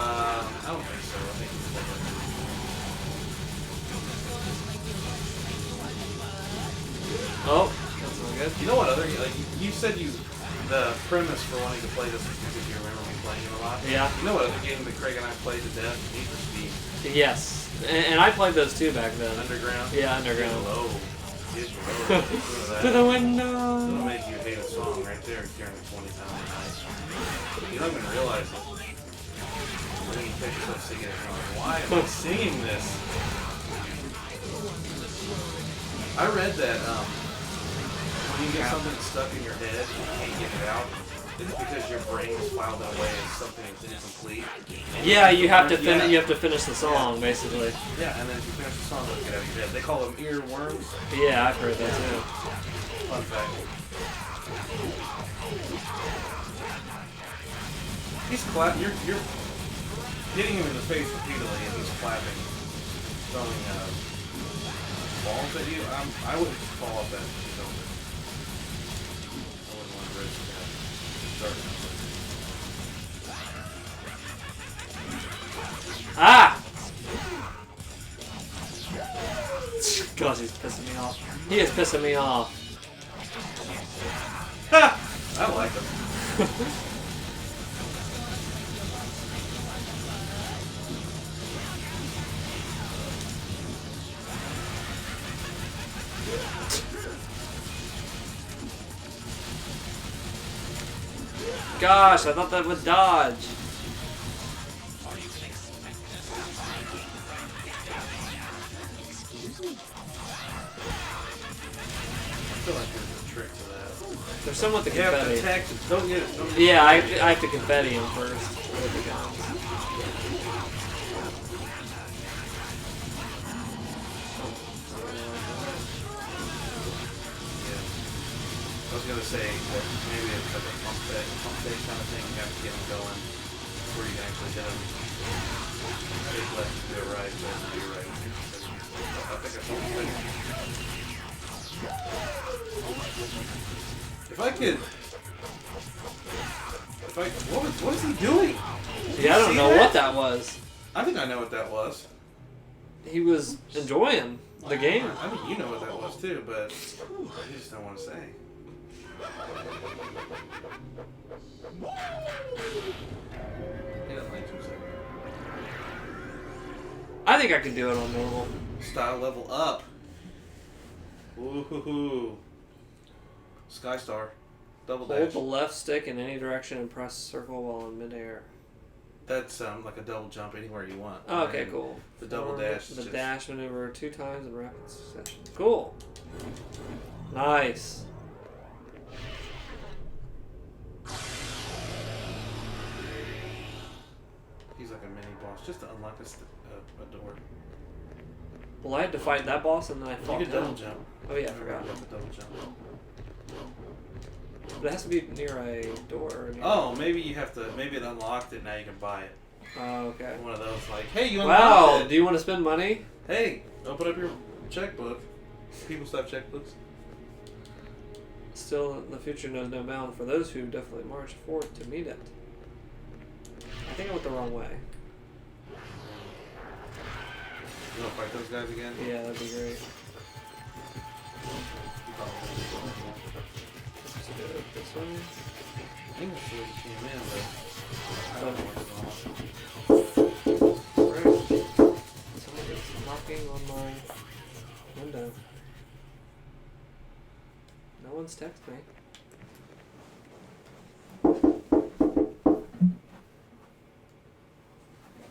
don't think so. I think it's like Oh, that's not good. you know what other like you said the premise for wanting to play this is because you remember me playing it a lot. Yeah. You know what other game that Craig and I played to death? Need for Speed. Yes. And I played those too back then. Underground. Yeah, Underground. Get low. Get low. To the window. It'll make you hate a song right there during the 20 time night. You don't even realize it. And then you catch yourself singing it and you're like, why am I singing this? I read that when you get something stuck in your head and you can't get it out, it's because your brain is filed in a way as something that's incomplete. Yeah, you have to Yeah. you have to finish the song basically. Yeah, and then if you finish the song, it'll get out of your head. They call them earworms. Yeah, I've heard that too. Fun fact. He's clapping. You're hitting him in the face repeatedly, and he's clapping, throwing balls at you. I wouldn't fall off that. You know, I wouldn't want to risk start. Ah! Gosh, he's pissing me off. He is pissing me off. Ha! I like him. Gosh, I thought that would dodge. I feel like there's a trick to that. There's some with the You have to confetti. attack. Don't get it. Don't get Yeah, I have to confetti him first with the guns. I was gonna say that maybe it's like a pump fake kind of thing. You have to get them going before you can actually hit them. Take left to do it right, left to do it right. I think I told you. What is he doing? Yeah, I don't See know that? what that was. I think I know what that was. He was enjoying the game. I mean, you know what that was too, but you just don't want to say. He doesn't like to say. I think I can do it on normal. Style level up. Woohoo! Skystar. Double Hold dash. the left stick in any direction and press circle while in midair. That's like a double jump anywhere you want. Oh, okay, And cool. The double Forward, dash is The just... dash maneuver 2 times in rapid succession. Cool. Nice. He's like a mini boss, just to unlock a door. Well, I had to fight that boss and then I You fought can double him. jump. Oh yeah, I forgot. The double jump. But it has to be near a door. Or near Oh, maybe you have to. Maybe it unlocked it. Now you can buy it. Oh, okay. One of those like, hey, you Wow, unlocked do you want to spend money? it. Hey, open up your checkbook. People still have checkbooks. Still, the future knows no bound for those who definitely march forward to meet it. I think I went the wrong way. You want to fight those guys again? Yeah, that'd be great. Let's do it this way. I think it's where you came in, but I don't know what's going on. Right. Someone is knocking on my window. No one's texted me.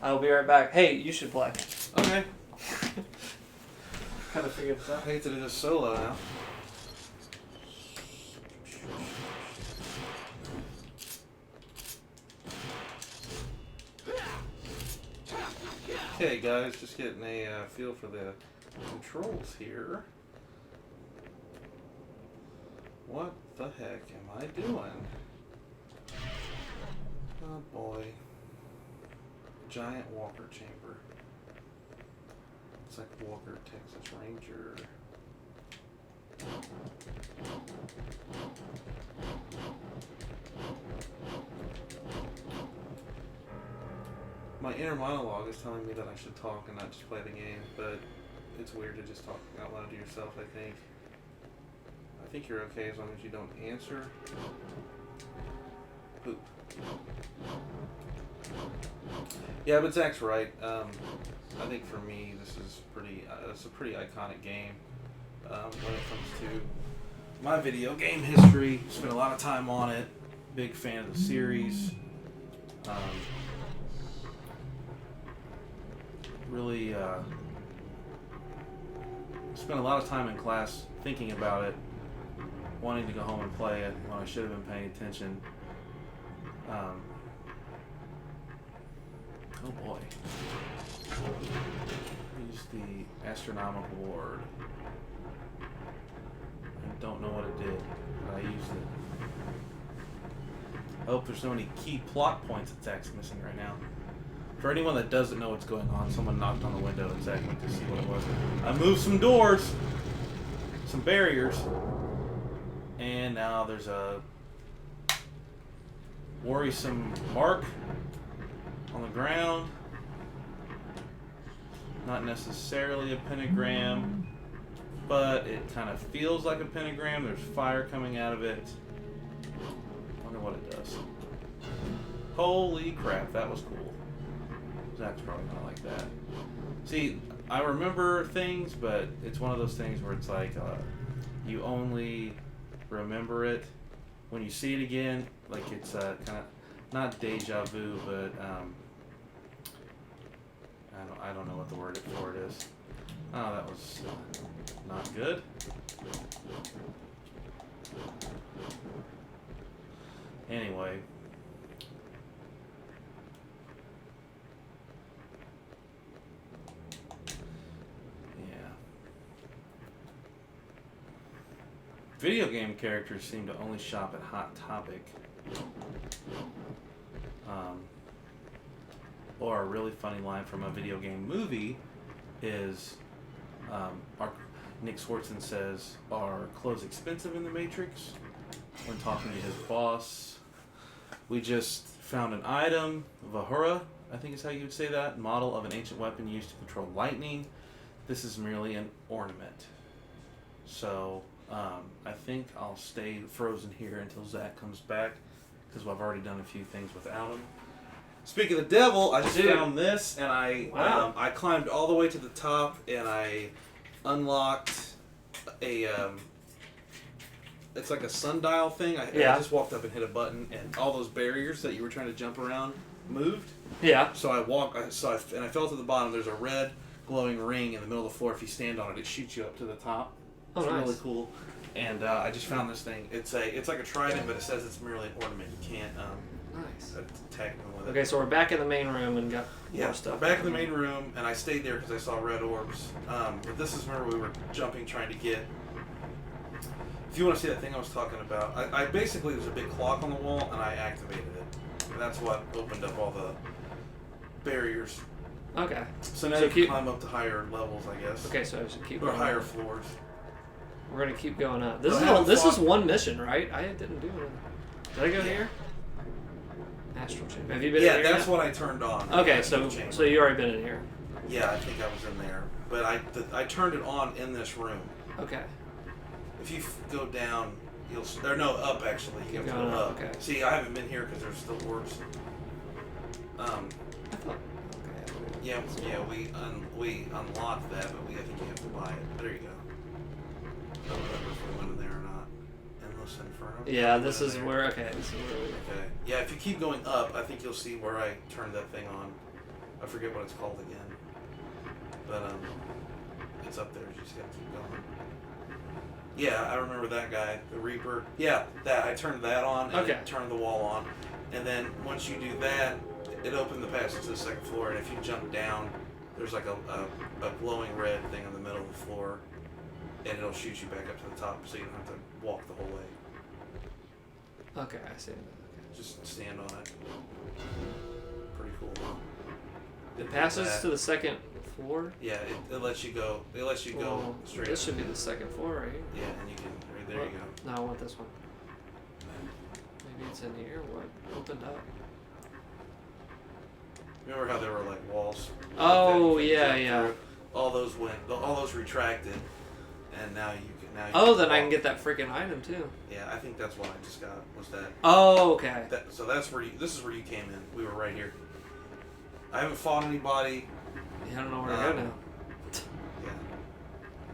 I'll be right back. Hey, you should play. Okay. Kind of figured this I out. hate to do this solo now. Okay, guys, just getting a feel for the controls here. What the heck am I doing? Oh boy. Giant Walker chamber. It's like Walker, Texas Ranger. My inner monologue is telling me that I should talk and not just play the game, but it's weird to just talk out loud to yourself, I think. I think you're okay as long as you don't answer. Poop. Yeah, but Zach's right. I think for me, this is pretty. It's a pretty iconic game when it comes to my video game history. Spent a lot of time on it. Big fan of the series. Really spent a lot of time in class thinking about it, wanting to go home and play it when I should have been paying attention. Oh boy. Use the astronomical ward. I don't know what it did, but I used it. I hope there's no any key plot points that Zach's missing right now. For anyone that doesn't know what's going on, someone knocked on the window and Zach went to see what it was. I moved some doors, some barriers, and now there's a worrisome mark on the ground. Not necessarily a pentagram, but it kind of feels like a pentagram. There's fire coming out of it. Wonder what it does. Holy crap, that was cool. Zach's probably gonna like that. See, I remember things, but it's one of those things where it's like you only remember it when you see it again. Like it's kind of not deja vu, but I don't know what the word for it is. Oh, that was not good. Anyway. Yeah. Video game characters seem to only shop at Hot Topic. Or a really funny line from a video game movie is Nick Swartzen says, "Are clothes expensive in the Matrix?" When talking to his boss. We just found an item, Vahura, I think is how you would say that, model of an ancient weapon used to control lightning. This is merely an ornament. So I think I'll stay frozen here until Zach comes back, because I've already done a few things without him. Speaking of the devil, I just found this, and I climbed all the way to the top, and I unlocked a it's like a sundial thing. I just walked up and hit a button, and all those barriers that you were trying to jump around moved. Yeah. So I fell to the bottom. There's a red glowing ring in the middle of the floor. If you stand on it, it shoots you up to the top. Oh, it's nice. really cool. And I just found this thing. It's like a trident, but it says it's merely an ornament. You can't Nice. attack them with it. Okay, so we're back in the main room and got more stuff. Back in the main room, and I stayed there because I saw red orbs. But this is where we were jumping, trying to get. If you want to see that thing I was talking about, I basically there's a big clock on the wall, and I activated it, and that's what opened up all the barriers. Okay. So now you can climb up to higher levels, I guess. Okay, so I should keep or going higher up. floors. We're gonna keep going up. So This is one mission, right? I didn't do it. Did I go here? Astral chamber. Have you been in here? Yeah, that's yet? what I turned on. Okay, so you already been in here. Yeah, I think I was in there, but I turned it on in this room. Okay. If you go down, up actually. You have to go going up. up, okay. See, I haven't been here because there's still orbs. I thought. Okay. Yeah, we unlocked that, but I think you have to buy it. There you go. I don't remember if we went in there or not. Endless Inferno. Yeah, this is where. Okay, this is where. Okay. Yeah, if you keep going up, I think you'll see where I turned that thing on. I forget what it's called again, but it's up there. You just gotta keep going. Yeah, I remember that guy, the Reaper. Yeah, that I turned that on and it turned the wall on, and then once you do that, it opened the passage to the second floor. And if you jump down, there's like a glowing red thing in the middle of the floor, and it'll shoot you back up to the top, so you don't have to walk the whole way. Okay, I see. Okay. Just stand on it. Pretty cool. It passes to the second floor. Yeah, it lets you go. It lets you go straight. This should be the second floor, right here. Yeah, and you can. Right there, you go. No, I want this one. Maybe it's in here. What opened up? Remember how there were like walls? Oh that yeah. All those retracted, and now you can. Oh, then I can get that freaking item too. Yeah, I think that's what I just got. Was that? Oh, okay. So that's where this is where you came in. We were right here. I haven't fought anybody. Yeah, I don't know where to go now. Yeah,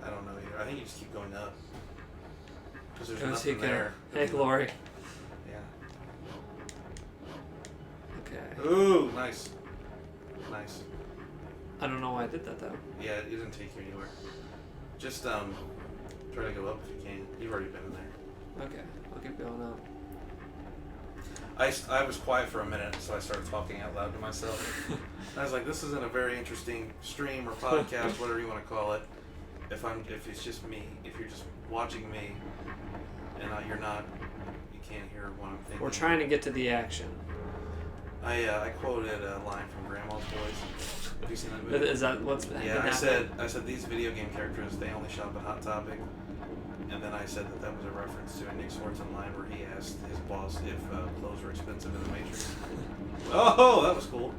I don't know either. I think you just keep going up because there's Go nothing see there. Hey, Glory. Yeah. Okay. Ooh, nice. Nice. I don't know why I did that though. Yeah, it doesn't take you anywhere. Just try to go up if you can. You've already been in there. Okay, I'll keep going up. I was quiet for a minute, so I started talking out loud to myself. I was like, "This isn't a very interesting stream or podcast, whatever you want to call it. If it's just me, if you're just watching me, and you can't hear what I'm thinking." We're trying to get to the action. I quoted a line from Grandma's Boys. Have you seen that movie? Is that what's been Yeah, happening? I said these video game characters, they only shop at Hot Topic. And then I said that was a reference to a Nick Swartzen line where he asked his boss if clothes were expensive in the Matrix. Oh, that was cool.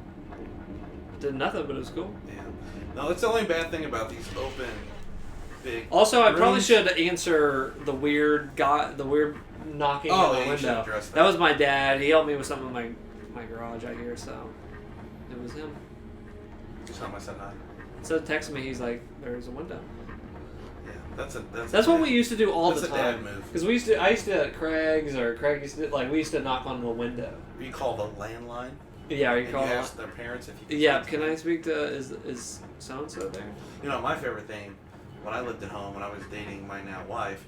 Did nothing, but it was cool. Yeah. No, that's the only bad thing about these open, big. Also, I probably rooms. should answer the weird knocking Oh, on yeah, the you should window. address That that. was my dad. He helped me with something in my garage out here, so it was him. Just tell him I said hi. So text me. He's like, "There's a window." Yeah, That's what we used to do all the That's a time. dad move. Because I used to at Craig's, or Craig used to we used to knock on the window. You call the landline. Yeah, And you call you it. ask their parents if you can. Yeah, speak to can them. I speak to is so and so there? You know, my favorite thing when I lived at home when I was dating my now wife,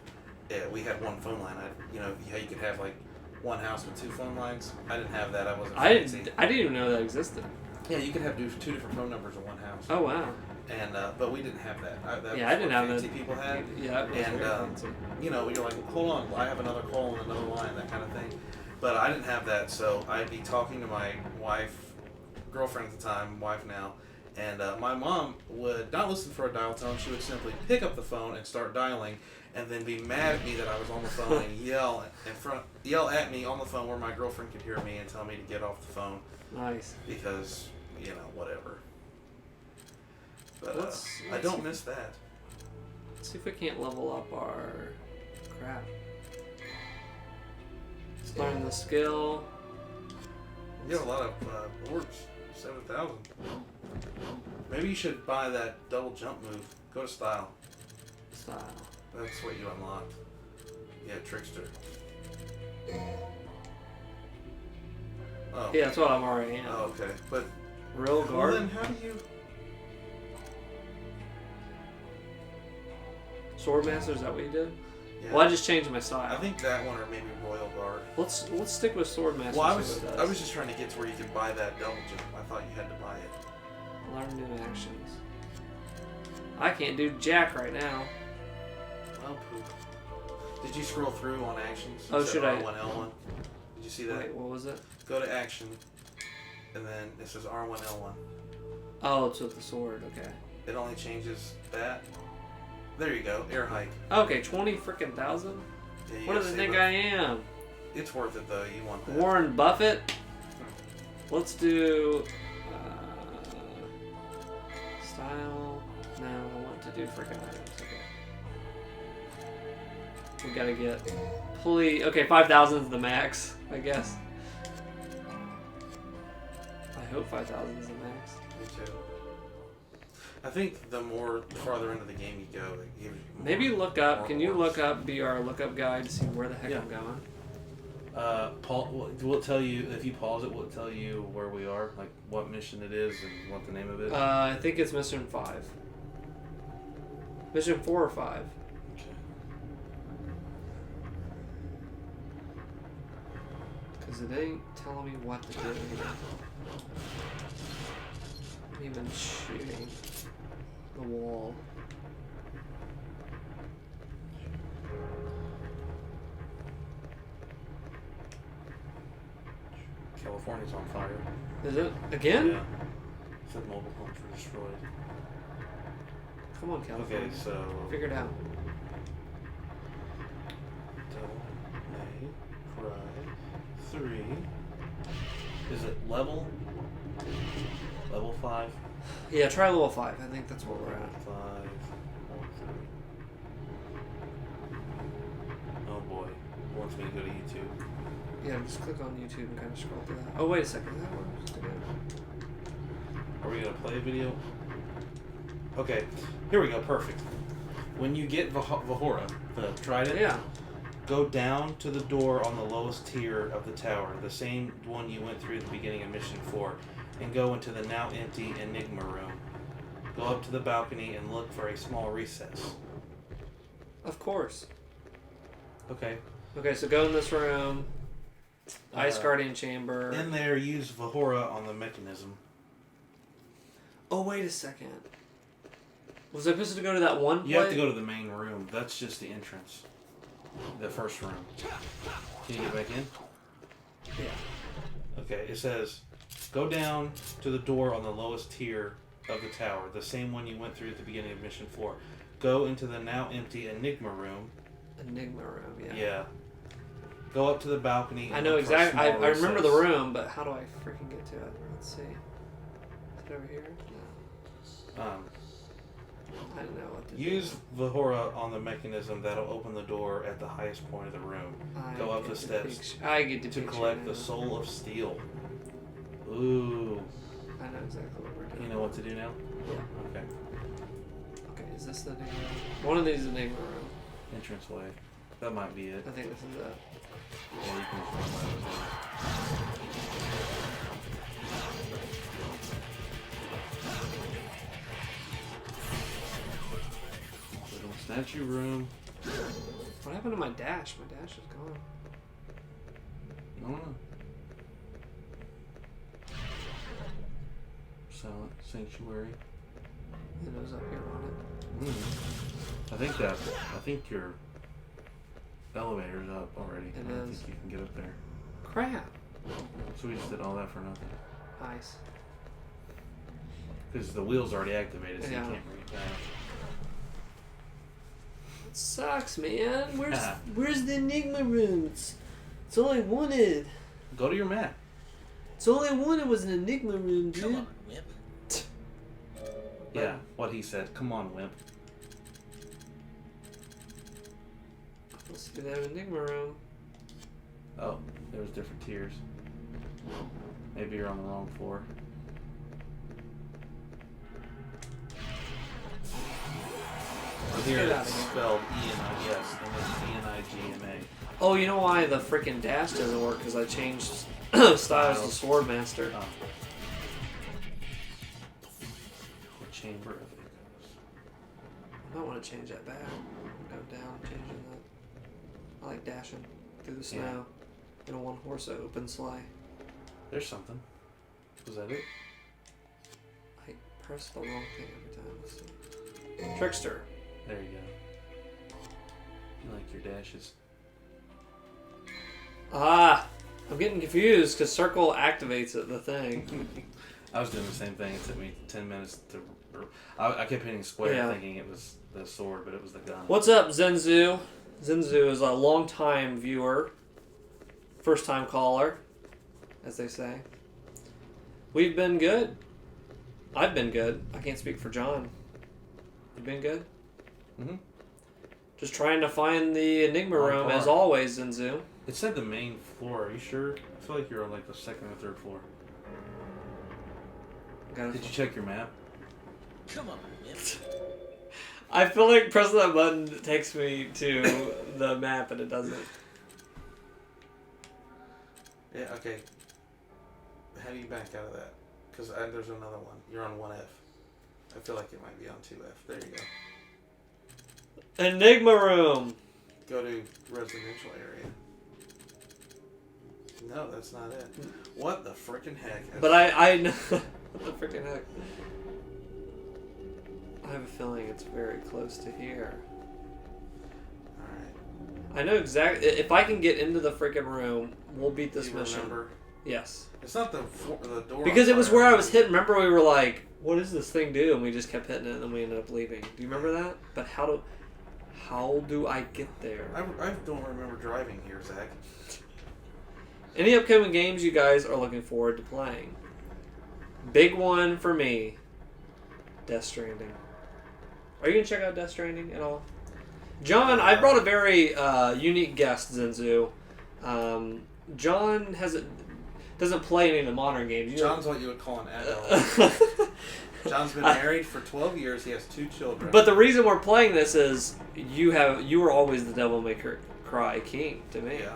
we had one phone line. How you could have like one house with two phone lines. I didn't have that. I wasn't fancy. I didn't even know that existed. Yeah, you could have two different phone numbers in one house. Oh wow. And but we didn't have that. That Yeah, was I didn't what have fancy that. people had. Yeah, it was And very fancy. you're like, hold on, I have another call and another line, that kind of thing. But I didn't have that, so I'd be talking to my girlfriend at the time, wife now, and my mom would not listen for a dial tone. She would simply pick up the phone and start dialing, and then be mad at me that I was on the phone and yell at me on the phone where my girlfriend could hear me and tell me to get off the phone. Nice. Because whatever. But Let's I don't miss that. Let's see if we can't level up our crap. Starting the skill. You have a lot of orbs. 7,000. Maybe you should buy that double jump move. Go to style. Style. That's what you unlocked. Yeah, trickster. Oh. Yeah, that's what I'm already in. Oh, okay. But Real well, guard. then how do you? Swordmaster, is that what you did? Yeah. Well, I just changed my style. I think that one or maybe Royal Guard. Let's stick with Swordmaster. Well, see what it I does. was just trying to get to where you could buy that double jump. I thought you had to buy it. Learn new actions. I can't do jack right now. Well, poop. Did you scroll through on actions? Oh, It said should I? R1L1. Did you see that? Wait, what was it? Go to action, and then it says R1L1. Oh, it's with the sword. Okay. It only changes that. There you go. Air hike. Okay, 20 freaking thousand. Yeah, you What do gotta they save think up. I am? It's worth it though. You want that. Warren Buffett. Let's do style. No, I want to do freaking items. Okay. We gotta get. Please. Okay, 5,000 is the max, I guess. I hope 5,000 is the max. Me too. I think the farther into the game you go, it gives you more, Maybe look up. more Can you orbs. look up? Be our lookup guide to see where the heck Yeah. I'm going. Will it tell you if you pause it? Will it tell you where we are, like what mission it is and what the name of it? I think it's mission 5. Mission 4 or 5. Okay. Because it ain't telling me what to do. I'm even shooting the wall. California's on fire. Is it? Again? Yeah. Said mobile homes were destroyed. Come on, California. Okay, so Figure it out. Devil May Cry 3. Is it level? Level 5? Yeah, try level 5. I think that's where we're at. 5, 4, 3. Oh boy. It wants me to go to YouTube. Yeah, just click on YouTube and kind of scroll through that. Oh, wait a second. That works. Okay. Are we gonna play a video? Okay, here we go. Perfect. When you get Vahora, the trident, Yeah. go down to the door on the lowest tier of the tower, the same one you went through at the beginning of Mission 4, and go into the now empty Enigma room. Go up to the balcony and look for a small recess. Of course. Okay. Okay, so go in this room. Ice Uh, Guardian Chamber. In there, use Vahora on the mechanism. Oh, wait a second. Was I supposed to go to that one You have to place? go to the main room. That's just the entrance. The first room. Can you get back in? Yeah. Okay, it says, go down to the door on the lowest tier of the tower, the same one you went through at the beginning of Mission 4. Go into the now empty Enigma room. Enigma room, yeah. Yeah. Go up to the balcony. I and know look for a exactly. I small remember the recess. room, but how do I freaking get to it? Let's see. Is it over here? No. I don't know what to Use Vahora on the mechanism that'll open the door at the highest point of the room. do. Go up the steps I get to to picture collect it the now. Soul of Steel. Ooh. I know exactly what we're doing. You know what to do now? Yeah. Okay. Okay, is this the Enigma room? One of these is Enigma room. Entranceway. That might be it. I think this is it. Yeah, you can just run by those doors. Little statue room. What happened to my dash? My dash is gone. I don't know. Silent Sanctuary. It was up here on it. I think your elevator's up already. It I don't is. think you can get up there. Crap. So we just did all that for nothing. Nice. Because the wheel's already activated, so Yeah. you can't bring it back. It sucks, man. Ah. Where's the Enigma room? It's all I wanted. Go to your map. It's all I wanted was an Enigma room, dude. Come on, Whip. Yeah, what he said. Come on, wimp. Let's do that Enigma room. Oh, there's different tiers. Maybe you're on the wrong floor. But Let's here get out it's of here. spelled E-N-I-S, and it's E-N-I-G-M-A. Oh, you know why the freaking dash doesn't work? Because I changed styles to Swordmaster. Oh. The Chamber of Echoes. I might want to change that back. Go down, changing that. I like dashing through the snow in a one-horse open sleigh. There's something. Was that it? I press the wrong thing every time. Let's see. Trickster. There you go. You like your dashes. Ah! I'm getting confused because circle activates it, the thing. I was doing the same thing. It took me 10 minutes to... I kept hitting square Yeah. thinking it was the sword, but it was the gun. What's up, Zenzu? Zenzu is a long-time viewer. First-time caller, as they say. We've been good. I've been good. I can't speak for John. You been good? Mm-hmm. Just trying to find the Enigma Long room, part. as always, Zenzu. It said the main floor. Are you sure? I feel like you're on like the second or third floor. Gotta- Did you check your map? Come on, man. I feel like pressing that button takes me to the map, and it doesn't. Yeah, okay. How do you back out of that? Because there's another one. You're on 1F. I feel like it might be on 2F. There you go. Enigma room. Go to residential area. No, that's not it. What the freaking heck? But I know. What the freaking heck? I have a feeling it's very close to here. Alright. I know exactly. If I can get into the freaking room, we'll beat this Do you mission. remember? Yes. It's not the door. Because on it was fire. where I was hitting. Remember, we were like, "What does this thing do?" And we just kept hitting it, and then we ended up leaving. Do you remember that? But how do I get there? I don't remember driving here, Zach. Any upcoming games you guys are looking forward to playing? Big one for me, Death Stranding. Are you gonna check out Death Stranding at all? John, I brought a very unique guest, Zenzu. John doesn't play any of the modern games. You know- John's what you would call an adult. John's been married for 12 years. He has 2 children. But the reason we're playing this is you were always the Devil May Cry king to me, yeah.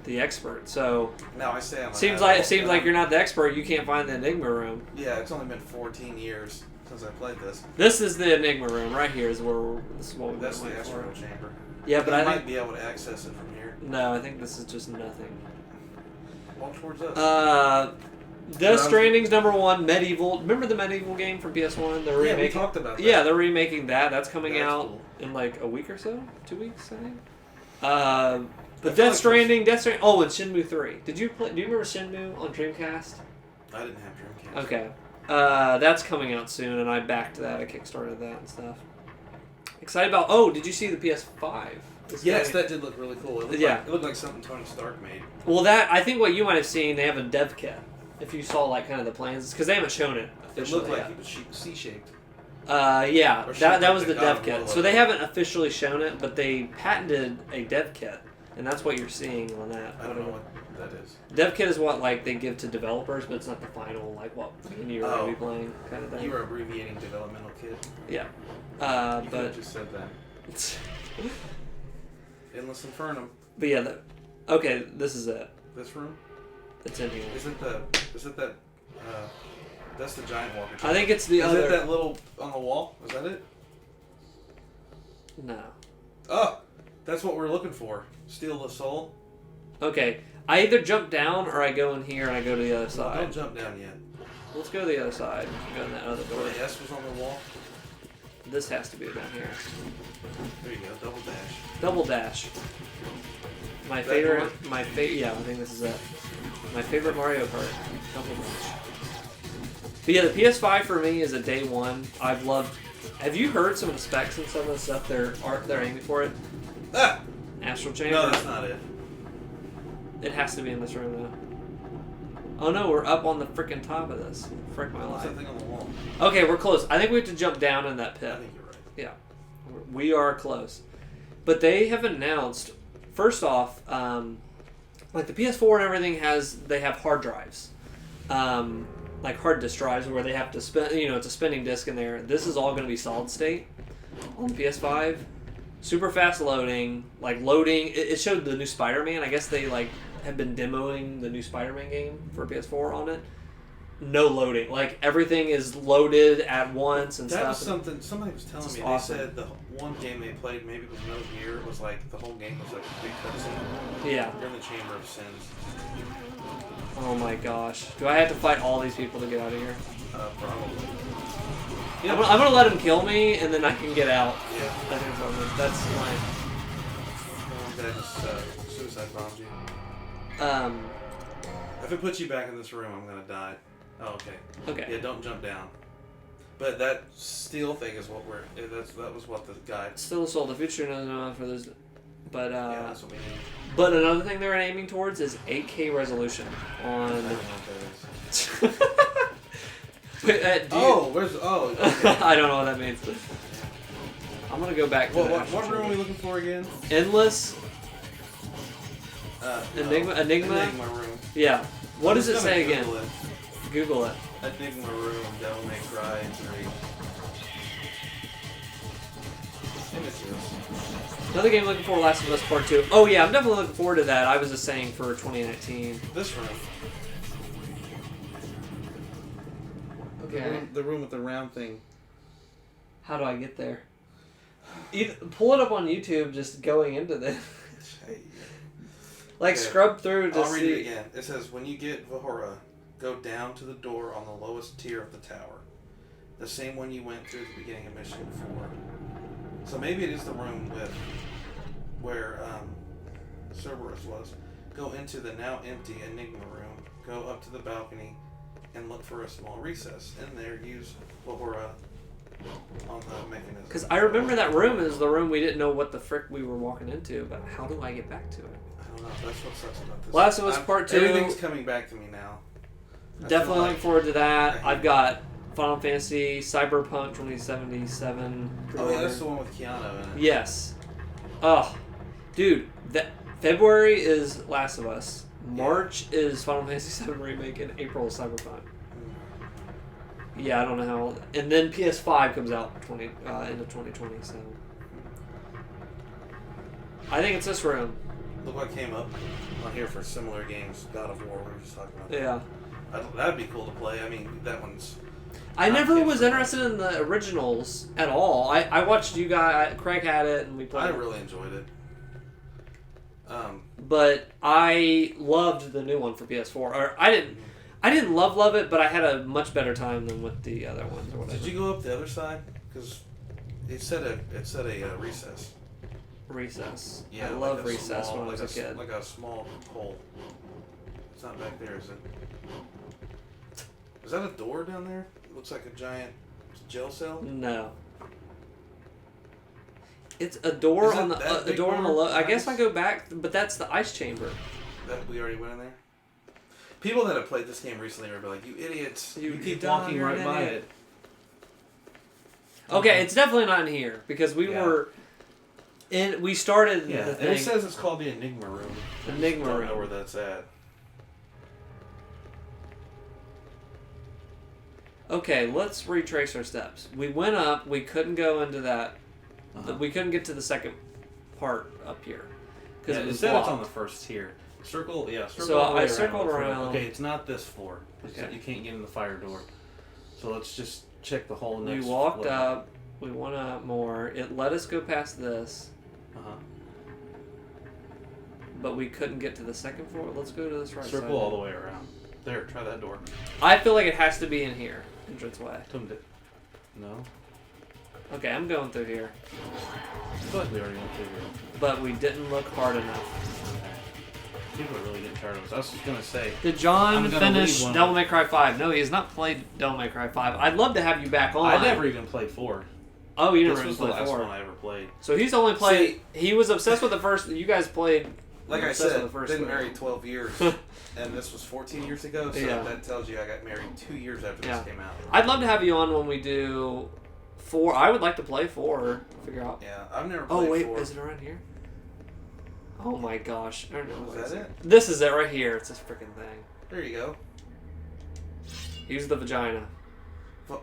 the expert. So Now I say I'm an seems adult, like you're not the expert. You can't find the Enigma room. Yeah, it's only been 14 years since I played this. This is the Enigma room right here. This is what we've That's been the waiting for. astral chamber. Yeah, but you I might think be able to access it from here. no. I think this is just nothing. Walk towards us. Death Stranding's number 1. Medieval. Remember the Medieval game from PS1? They're yeah, we remaking. talked about that. Yeah, they're remaking that. That's coming That's out cool. in like a week or so, 2 weeks, I think. I But feel Death like Stranding. Oh, and Shenmue 3. Did you play? Do you remember Shenmue on Dreamcast? I didn't have Dreamcast. Okay. That's coming out soon, and I backed that. I kickstarted that and stuff. Excited about. Oh, did you see the PS5? Yes, that did look really cool. It looked like something Tony Stark made. Well, that I think what you might have seen, they have a dev kit. If you saw like kind of the plans, because they haven't shown it It officially looked like yet. it was C-shaped. Yeah, Or shaped that like was the the God dev of kit. War So they logo. haven't officially shown it, but they patented a dev kit, and that's what you're seeing on that. I don't know what that is. Dev kit is what like they give to developers, but it's not the final like what me and you are Oh. gonna be playing kind of thing. You were abbreviating developmental kit. Yeah, You could have but just said that. Endless Infernum. but yeah, okay, this is it. This room? It's in here. Is it that, that's the giant walker. I think it's the Is other. it that little on the wall? Is that it? No. Oh! That's what we're looking for. Steal the soul. Okay, I either jump down or I go in here and I go to the other Don't side. jump down yet. Let's go to the other side. Go in that other door. Where the S was on the wall. This has to be down here. There you go. Double dash. Double dash. My That favorite. door? Yeah, I think this is it. My favorite Mario Kart. Double dash. But yeah, the PS5 for me is a day one. I've loved. Have you heard some of the specs and some of the stuff they're aiming for it? Ah! Astral Chamber. No, that's not it. It has to be in this room though. Oh no, we're up on the freaking top of this. Frick my What's life. that thing on the wall? Okay, we're close. I think we have to jump down in that I pit. think you're right. Yeah, we are close. But they have announced, first off, like the PS4 and everything they have hard drives, like hard disk drives where they have to spin. It's a spinning disk in there. This is all going to be solid state. on PS5. Super fast loading, like loading. It showed the new Spider-Man. I guess they like have been demoing the new Spider-Man game for PS4 on it. No loading, like everything is loaded at once and That stuff. was something. Somebody was telling me. awesome. They said the one game they played, maybe it was Metal Gear, was like the whole game was like a big cutscene. Yeah. You're in the Chamber of Sins. Oh my gosh. Do I have to fight all these people to get out of here? Probably. I'm gonna let him kill me and then I can get out. Yeah. That's my. That just suicide bombed you. If it puts you back in this room, I'm gonna die. Oh, okay. Okay. Yeah, don't jump down. But that steel thing is what we're. That was what the guy. Still a soul. The future knows no for those. But Yeah, that's what we need. but another thing they're aiming towards is 8K resolution on. I don't know what that is. Wait, Where's okay. I don't know what that means. I'm gonna go back to the actual What room are we trailer. looking for again? Endless No. Enigma. Enigma room. Yeah. What does it Just say gonna again? Google it. Google it. Enigma room. Devil May Cry 3. Images. Another game looking for Last of Us Part 2. Oh yeah, I'm definitely looking forward to that. I was just saying for 2019. This room. Okay. The room with the round thing. How do I get there? Pull it up on YouTube. Just going into this, like Okay. scrub through to I'll read see. it again. It says, when you get Vahora, go down to the door on the lowest tier of the tower. The same one you went through at the beginning of Mission 4. So maybe it is the room with where Cerberus was. Go into the now empty Enigma room. Go up to the balcony and look for a small recess. In there, use Vahora on the mechanism. Because I remember that room is the room we didn't know what the frick we were walking into, but how do I get back to it? I don't know. That's what sucks about this. Last of Us Part 2. Everything's coming back to me now. I feel Definitely like- looking forward to that. I I've got Final Fantasy, Cyberpunk 2077. Oh yeah, that's the one with Keanu in it. Yes. Oh, dude, that February is Last of Us. March is Final Fantasy VII Remake, and April is Cyberpunk. Yeah, I don't know how. And then PS5 comes out end of 2020. So I think it's this room. Look what came up on here for similar games. God of War, we were just talking about. Yeah. That'd be cool to play. I mean, that one's. I Not never kid was friendly. interested in the originals at all. I watched you guys. Craig had it, and we played. I it. really enjoyed it. But I loved the new one for PS4. Or I didn't love it, but I had a much better time than with the other ones or whatever. Did you go up the other side? Because it said a recess. Recess. Yeah, I like love a Recess small- when I was like a kid. Like a small hole. It's not back there, is it? Is that a door down there? It looks like a giant jail cell. No. It's a door Is it on that the big door on the door? low. I guess I Ice? go back, but that's the ice chamber. That we already went in there. People that have played this game recently are like, "You idiots! You keep dumb, walking you're right an by idiot." it." Okay, it's definitely not in here because we Yeah. were in. We started Yeah, the and thing. it says it's called the Enigma Room. Enigma I don't Room. know where that's at. Okay, let's retrace our steps. We went up. We couldn't go into that. We couldn't get to the second part up here because Yeah, it it was said it's on blocked. the first tier. Circle, yeah. Circle So all the way I around circled the front. around. Okay, it's not this floor. Okay. You can't get in the fire door. So let's just check the whole We next. walked floor. up. We went up more. It let us go past this, Uh-huh. but we couldn't get to the second floor. Let's go to this right Circle side. all the way around. There, try that door. I feel like it has to be in here, entranceway. No. Okay, I'm going through here, I feel like we already went through here. but we didn't look hard enough. People are really getting tired of us. I was just gonna say. Did John I'm gonna finish leave one. Devil May Cry 5? No, he has not played Devil May Cry 5. I'd love to have you back on. I never even played 4. Oh, you This never was even the played last 4. one I ever played. So he's only played. He was obsessed with the first. You guys played. Like I obsessed said, with the first been one. married 12 years, and this was 14 years ago. So Yeah. that tells you I got married 2 years after Yeah. this came out. I'd love to have you on when we do 4. I would like to play 4. Figure out. Yeah, I've never Oh played wait, 4. is it around here? Oh my gosh! I don't know. Was what is that it? This is it right here. It's this freaking thing. There you go. Use the vagina. Well,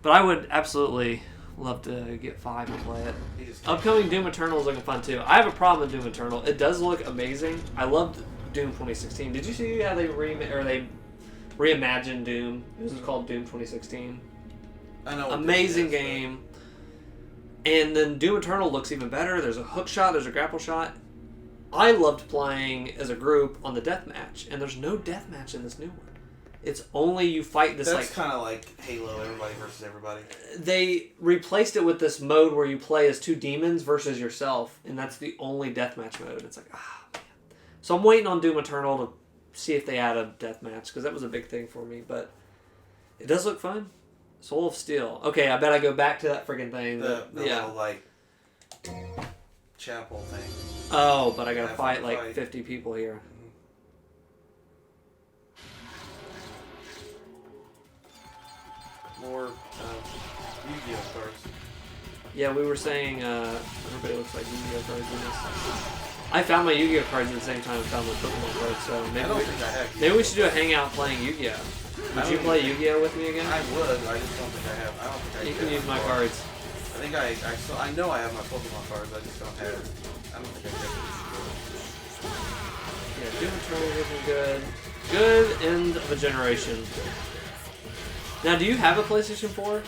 But I would absolutely love to get 5 and play it. You just can't. Upcoming Doom Eternal is looking fun too. I have a problem with Doom Eternal. It does look amazing. I loved Doom 2016. Did you see how they reimagined Doom? This is called Doom 2016. I know. what Amazing this is, game. And then Doom Eternal looks even better. There's a hook shot. There's a grapple shot. I loved playing as a group on the deathmatch, and there's no deathmatch in this new one. It's only you fight this That's kind of like Halo, everybody versus everybody. They replaced it with this mode where you play as 2 demons versus yourself, and that's the only deathmatch mode. It's like, man. So I'm waiting on Doom Eternal to see if they add a deathmatch, because that was a big thing for me, but it does look fun. Soul of Steel. Okay, I bet I go back to that friggin' thing. The little, like, chapel thing. Oh, but I gotta Have fight to like fight. 50 people here. More Yu-Gi-Oh cards. Yeah, we were saying everybody looks like Yu-Gi-Oh cards in this. I found my Yu-Gi-Oh cards at the same time I found my Pokemon cards, so I maybe don't think I have. maybe we should do a hangout playing Yu-Gi-Oh. Would you play Yu-Gi-Oh with me again? I would. I just don't think I have. I don't think I You do can have use my them. cards. I think I know I have my Pokemon cards. I just don't have. I don't think I have. Yeah, Doom Eternal looking good. Good end of a generation. Now, do you have a PlayStation 4?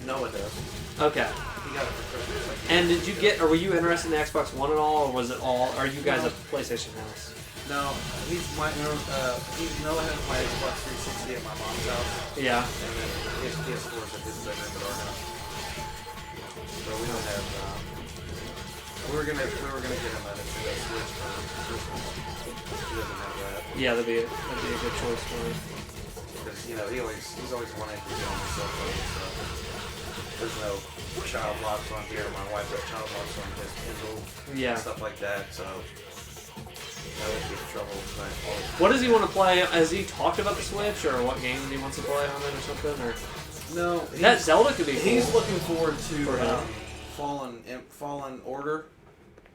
No, it does. Okay. He got it for Christmas. Like, And did you get, or were you interested in the Xbox One at all, or was it all, are you guys No. a PlayStation house? No, he's my. He's no ahead of my Xbox 360 at my mom's house, Yeah. and then his PS4's at his bedroom at our house. So we don't have. We were gonna get him a Nintendo Switch for Christmas. He doesn't have that Yeah, that'd be a good choice for me. because he's always wanted to get on his cell phone and stuff. There's no child locks on here. My wife got child locks on his Kindle Yeah. and stuff like that. So that would be trouble. But What does he want to play? Has he talked about the Switch, or what games he wants to play on it, or something? Or no, that Zelda could be cool. He's looking forward For to him. Fallen Order,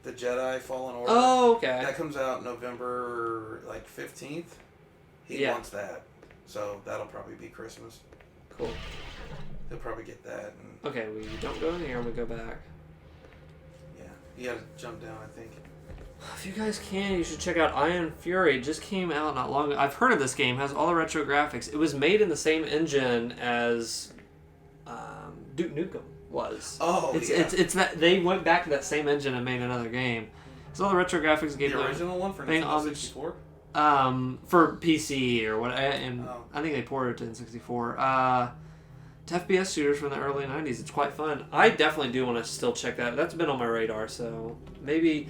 the Jedi Fallen Order. Oh, okay. That comes out November 15th. He Yeah. wants that, so that'll probably be Christmas. Cool. He'll probably get that, and Okay, we don't go in here and we go back. yeah, you gotta jump down. I think. If you guys can, you should check out Iron Fury. It just came out not long ago. I've heard of this game. It has all the retro graphics. It was made in the same engine as Duke Nukem was. Oh, It's that they went back to that same engine and made another game. So all the retro graphics gave the them original one for paying Nintendo homage. 64. For PC or what, and Oh. I think they ported it to N64. To FPS shooters from the early 90s. It's quite fun. I definitely do want to still check that. That's been on my radar, so maybe.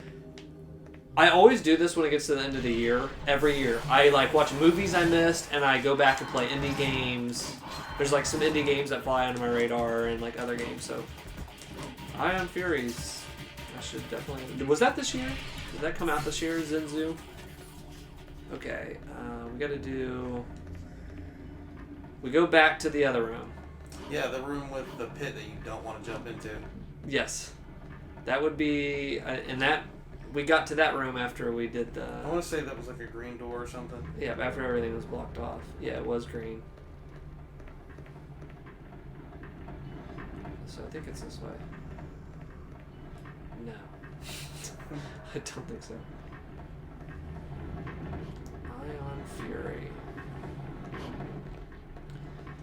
I always do this when it gets to the end of the year. Every year, I watch movies I missed, and I go back and play indie games. There's some indie games that fly under my radar, and other games. So, Ion Furies, I should definitely. Was that this year? Did that come out this year, Zenzu? Okay, we got to do. We go back to the other room. Yeah, the room with the pit that you don't want to jump into. Yes, that would be, and that we got to that room after we did the. I want to say that was like a green door or something. Yeah, after everything was blocked off. Yeah, it was green. So I think it's this way. No. I don't think so. Ion Fury.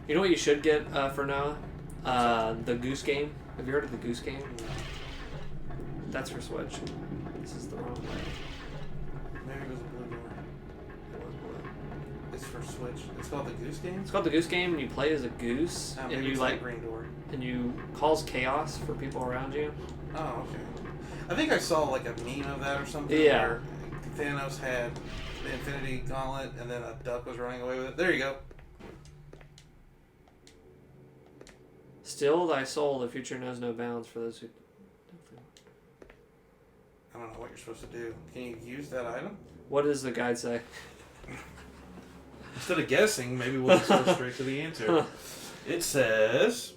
You know what you should get for Noah? The Goose Game. Have you heard of the Goose Game? That's for Switch. This is the wrong way. Maybe it was a blue door. It was blue. It's for Switch. It's called the Goose Game. It's called the Goose Game, and you play as a goose, Maybe and you it's green door. and you cause chaos for people around you. Oh, okay. I think I saw a meme of that or something. Yeah. Where Thanos had the Infinity Gauntlet, and then a duck was running away with it. There you go. Still, thy soul, the future knows no bounds for those who. I don't know what you're supposed to do. Can you use that item? What does the guide say? Instead of guessing, maybe we'll just go straight to the answer. It says,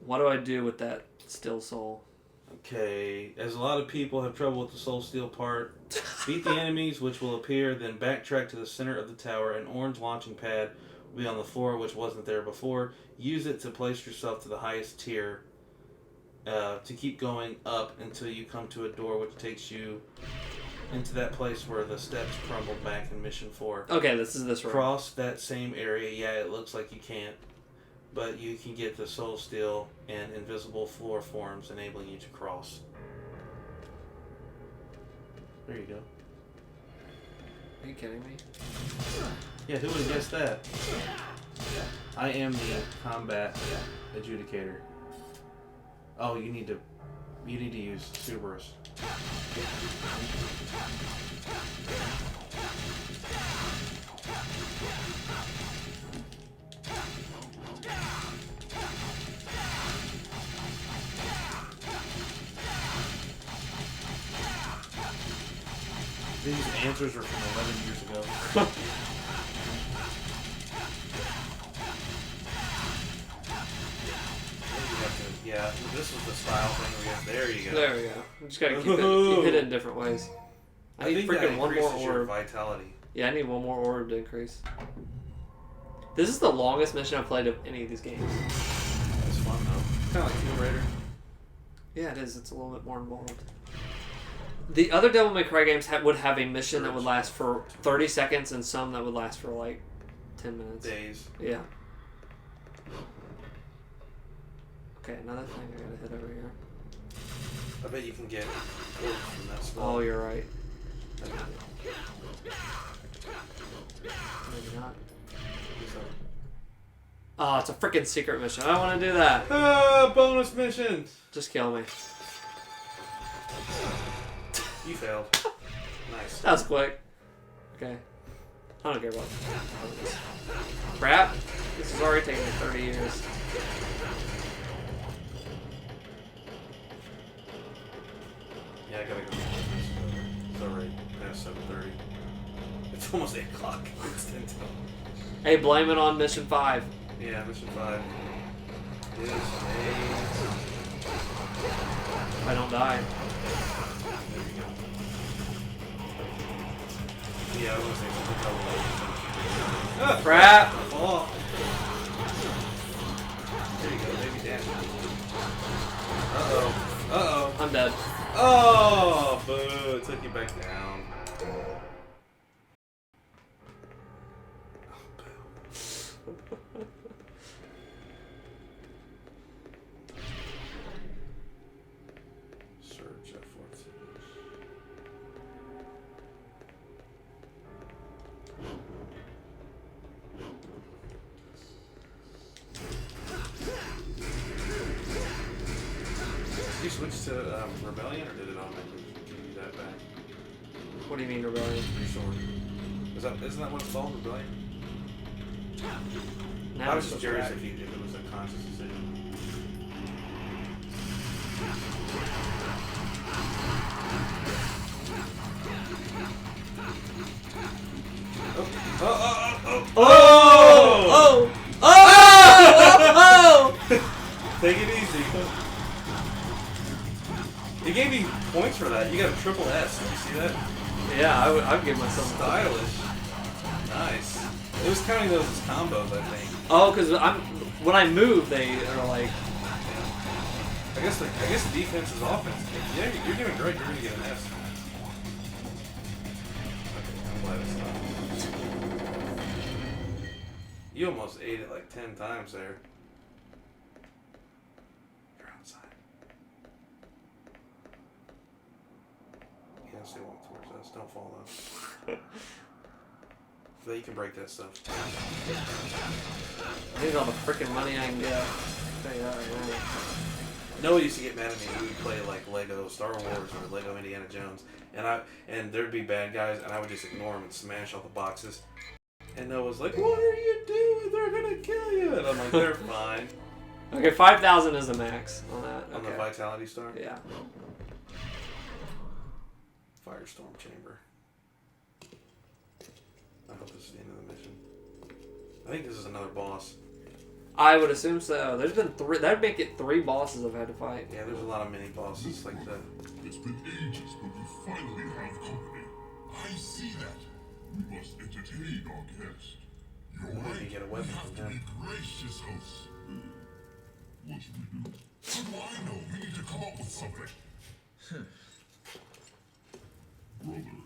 What do I do with that still soul? okay, as a lot of people have trouble with the soul steel part, beat the enemies which will appear, then backtrack to the center of the tower. An orange launching pad will be on the floor, which wasn't there before. Use it to place yourself to the highest tier to keep going up until you come to a door which takes you into that place where the steps crumbled back in Mission 4. Okay, this is this room. Cross that same area. Yeah, it looks like you can't. But you can get the Soul Steel and invisible floor forms, enabling you to cross. There you go. Are you kidding me? Yeah, who would have guessed that? I am the combat adjudicator. Oh, you need to use Subarus. These answers are from 11 years ago. Yeah, this was the style thing. There you go. There we go. You just gotta keep it. You hit it in different ways. I need think that freaking one more increases your orb. vitality. Yeah, I need one more orb to increase. This is the longest mission I've played of any of these games. It's fun though. Kind of like Tomb Raider. Yeah, it is. It's a little bit more involved. The other Devil May Cry games would have a mission that would last for 30 seconds and some that would last for like 10 minutes. Days. Yeah. Okay, another thing I gotta hit over here. I bet you can get orbs from that spot. Oh, you're right. Maybe not. Oh, it's a freaking secret mission. I don't want to do that. Ah, bonus mission! Just kill me. You failed. Nice. That was quick. Okay. I don't care about this. Crap. This has already taken me 30 years. Yeah, I gotta go. It's already past 7:30. It's almost 8 o'clock. It's 10 till. Hey, blame it on Mission 5. Yeah, Mission 5. Is If I don't die. There you go. Yeah, I was gonna say something about like. Crap. Oh. There you go, baby damn. Uh-oh. Uh-oh. I'm dead. Oh, boo. It took you back down. Oh, boo. Surge F14. Did you switch to Rebellion, or did it automatically give you that back? What do you mean, Rebellion? Your sword. Isn't that what it's called, Rebellion? Now I was it's just supposed curious to if it was a conscious decision. Oh! Oh! Oh! Oh! Oh! Take it easy. It gave me points for that. You got a triple S. Did you see that? Yeah, I would give myself a Stylish. Nice. It was counting those as combos, I think. Oh, because when I move, they are like. I guess the defense is offense. Yeah, you're doing great. You're gonna get an S. Okay, I'm glad it's not. You almost ate it like 10 times there. You're outside. Yeah, stay walk towards us. Don't fall though. So you can break that stuff. I need all the freaking money I can get. I'll tell you that right now. Noah used to get mad at me. We would play like Lego Star Wars or Lego Indiana Jones, and there'd be bad guys, and I would just ignore them and smash all the boxes. And Noah was like, "What are you doing? They're gonna kill you!" And I'm like, "They're fine." Okay, 5,000 is the max on that. On the Vitality Star. Yeah. Firestorm Chamber. I hope this is the end of the mission. I think this is another boss. I would assume so. There's been 3. That'd make it 3 bosses I've had to fight. Yeah, there's a lot of mini bosses like that. It's been ages, but we finally have company. I see that. We must entertain our guest. You're Maybe right. get a We weapon have from to him. be gracious, hosts. What should we do? What do I know? We need to come up with something. Brother,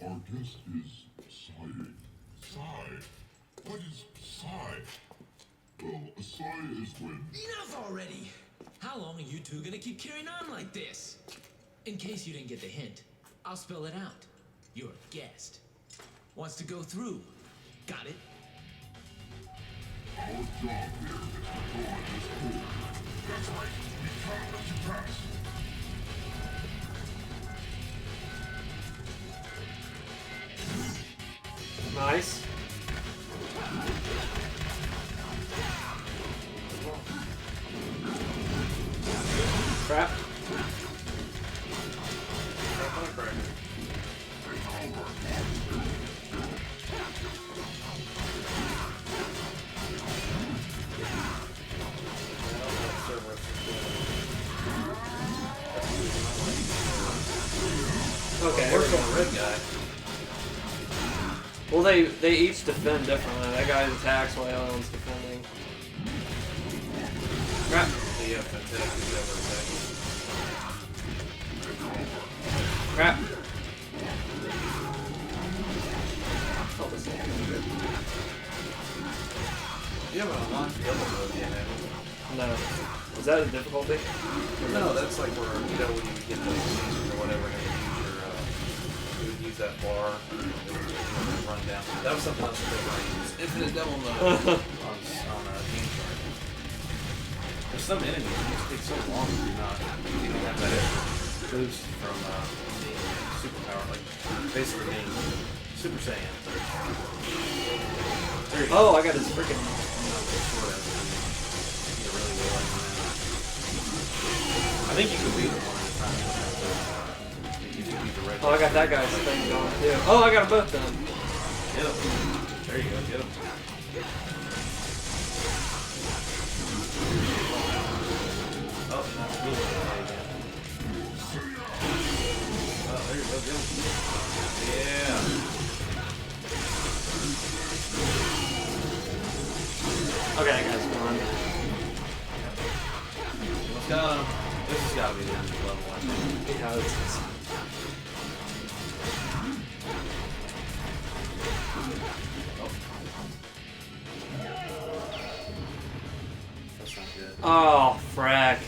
our guest is sighing. Sigh? What is sigh? Well, a sigh is when... Enough already! How long are you two gonna keep carrying on like this? In case you didn't get the hint, I'll spell it out. Your guest wants to go through. Got it? Our job here is to guard this pool. That's right. We can't let you pass. Nice. Crap. Okay. Works on the red guy. Well, they each defend differently. That guy's attacks while the other one's defending. Crap. Yeah, fantastic cover attack. Crap. You haven't unlocked the yellow mode yet, have you? No. Is that a difficulty? No, that's like where, you know, when you would get those seasons or whatever, and you would use that bar, and it would run down. That was something else that I used. Infinite Devil Mode on Game Shark. There's some enemies that just take so long to do not. You don't have that extra boost from being superpower, like basically being Super Saiyan. There you go. Oh, I got his freaking. I think you can beat the one at a time. You can beat the red. Oh, I got that guy's thing going too. Oh, I got them both done. Get him. There you go. Get him. Oh, not really again. Oh, there you go. Get him. Yeah. Okay, that guy's gone. Let's go. This has got to be the end of level 1. Yeah, this is. That's not good. Oh, frack.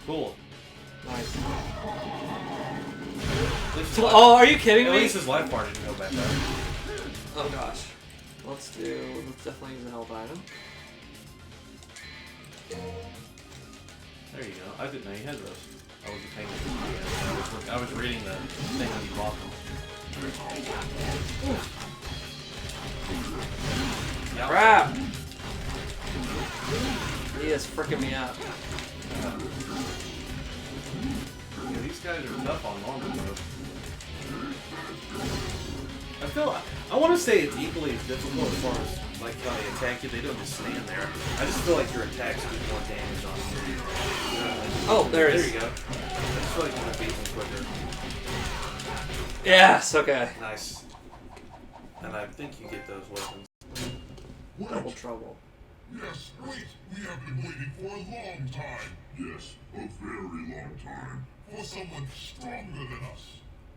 Cool. Nice. At least his Oh, life- are you kidding At me? least his life bar didn't go back up. Oh gosh. Let's definitely use the health item. There you go. I didn't know you had those. I was paying attention. I was reading the thing when you bought them. Yeah. Crap! He is freaking me out. Yeah, these guys are tough on normal mode. I want to say it's equally as difficult as far as like how they attack you. They don't just stand there. I just feel like your attacks do more damage on you. Oh, there it is. There you go. I just feel like you can beat them quicker. Yes, okay. Nice. And I think you get those weapons. Double Wait. trouble. Yes, wait. We have been waiting for a long time. Yes, a very long time. For someone stronger than us.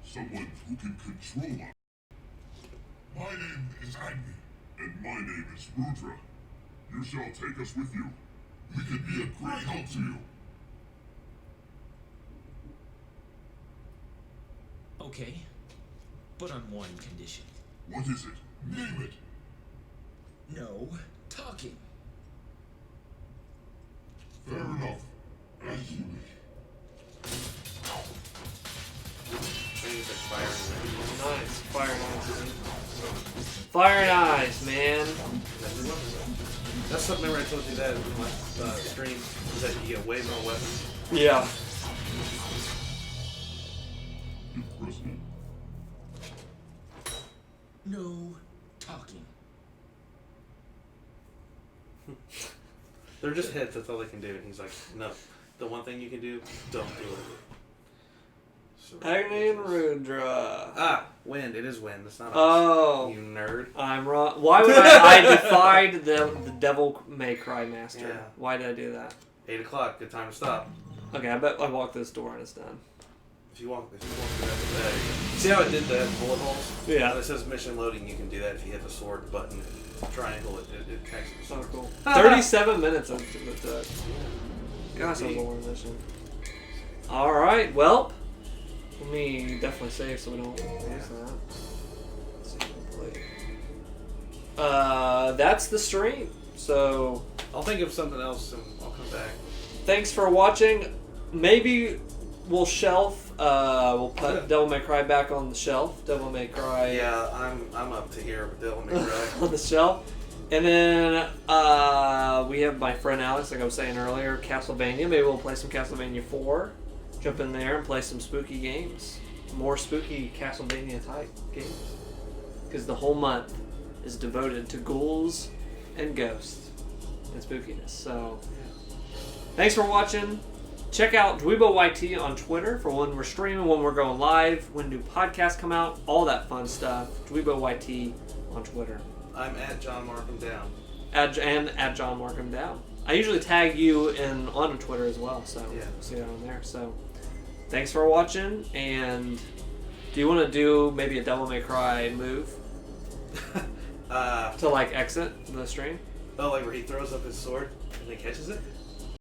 Someone who can control us. My name is Agni. And my name is Rudra. You shall take us with you. We can be a great help to you. Okay, but on one condition. What is it? Name it. No talking. Fair enough. As you wish. Things like fire and Nice. Fire and ice. Fire and ice, man. That's something I told you that in my stream, is that you get way more weapons. Yeah. Impressive. No talking. They're just hits. That's all they can do. And he's like, no. The one thing you can do, don't do it. Agni and Rudra. Ah, wind. It is wind. It's not us. Oh. You nerd. I'm wrong. Why would I defied the Devil May Cry Master? Yeah. Why did I do that? 8 o'clock. Good time to stop. Okay, I bet I walk this door and it's done. If you walk through that, see how it did the bullet holes? Yeah. When it says mission loading, you can do that if you hit the sword button, triangle, it connects the Oh, sword. cool. 37 minutes of it. Gosh, that was a long mission. Alright, well, let me definitely save so we don't lose that. Let's see, complete. That's the stream. So, I'll think of something else and I'll come back. thanks for watching. Maybe we'll shelf. We'll put Devil May Cry back on the shelf. Devil May Cry. Yeah, I'm up to here with Devil May Cry. on the shelf. And then we have my friend Alex, like I was saying earlier, Castlevania. Maybe we'll play some Castlevania 4. Jump in there and play some spooky games. More spooky Castlevania type games. Because the whole month is devoted to ghouls and ghosts and spookiness. So, thanks for watching. Check out Dweebo YT on Twitter for when we're streaming, when we're going live, when new podcasts come out, all that fun stuff. Dweebo YT on Twitter. I'm at John Markham Down. At John Markham Down. I usually tag you on Twitter as well, so Yeah. see that on there. So, thanks for watching, and do you want to do maybe a Devil May Cry move to like exit the stream? Oh, like where he throws up his sword and then catches it?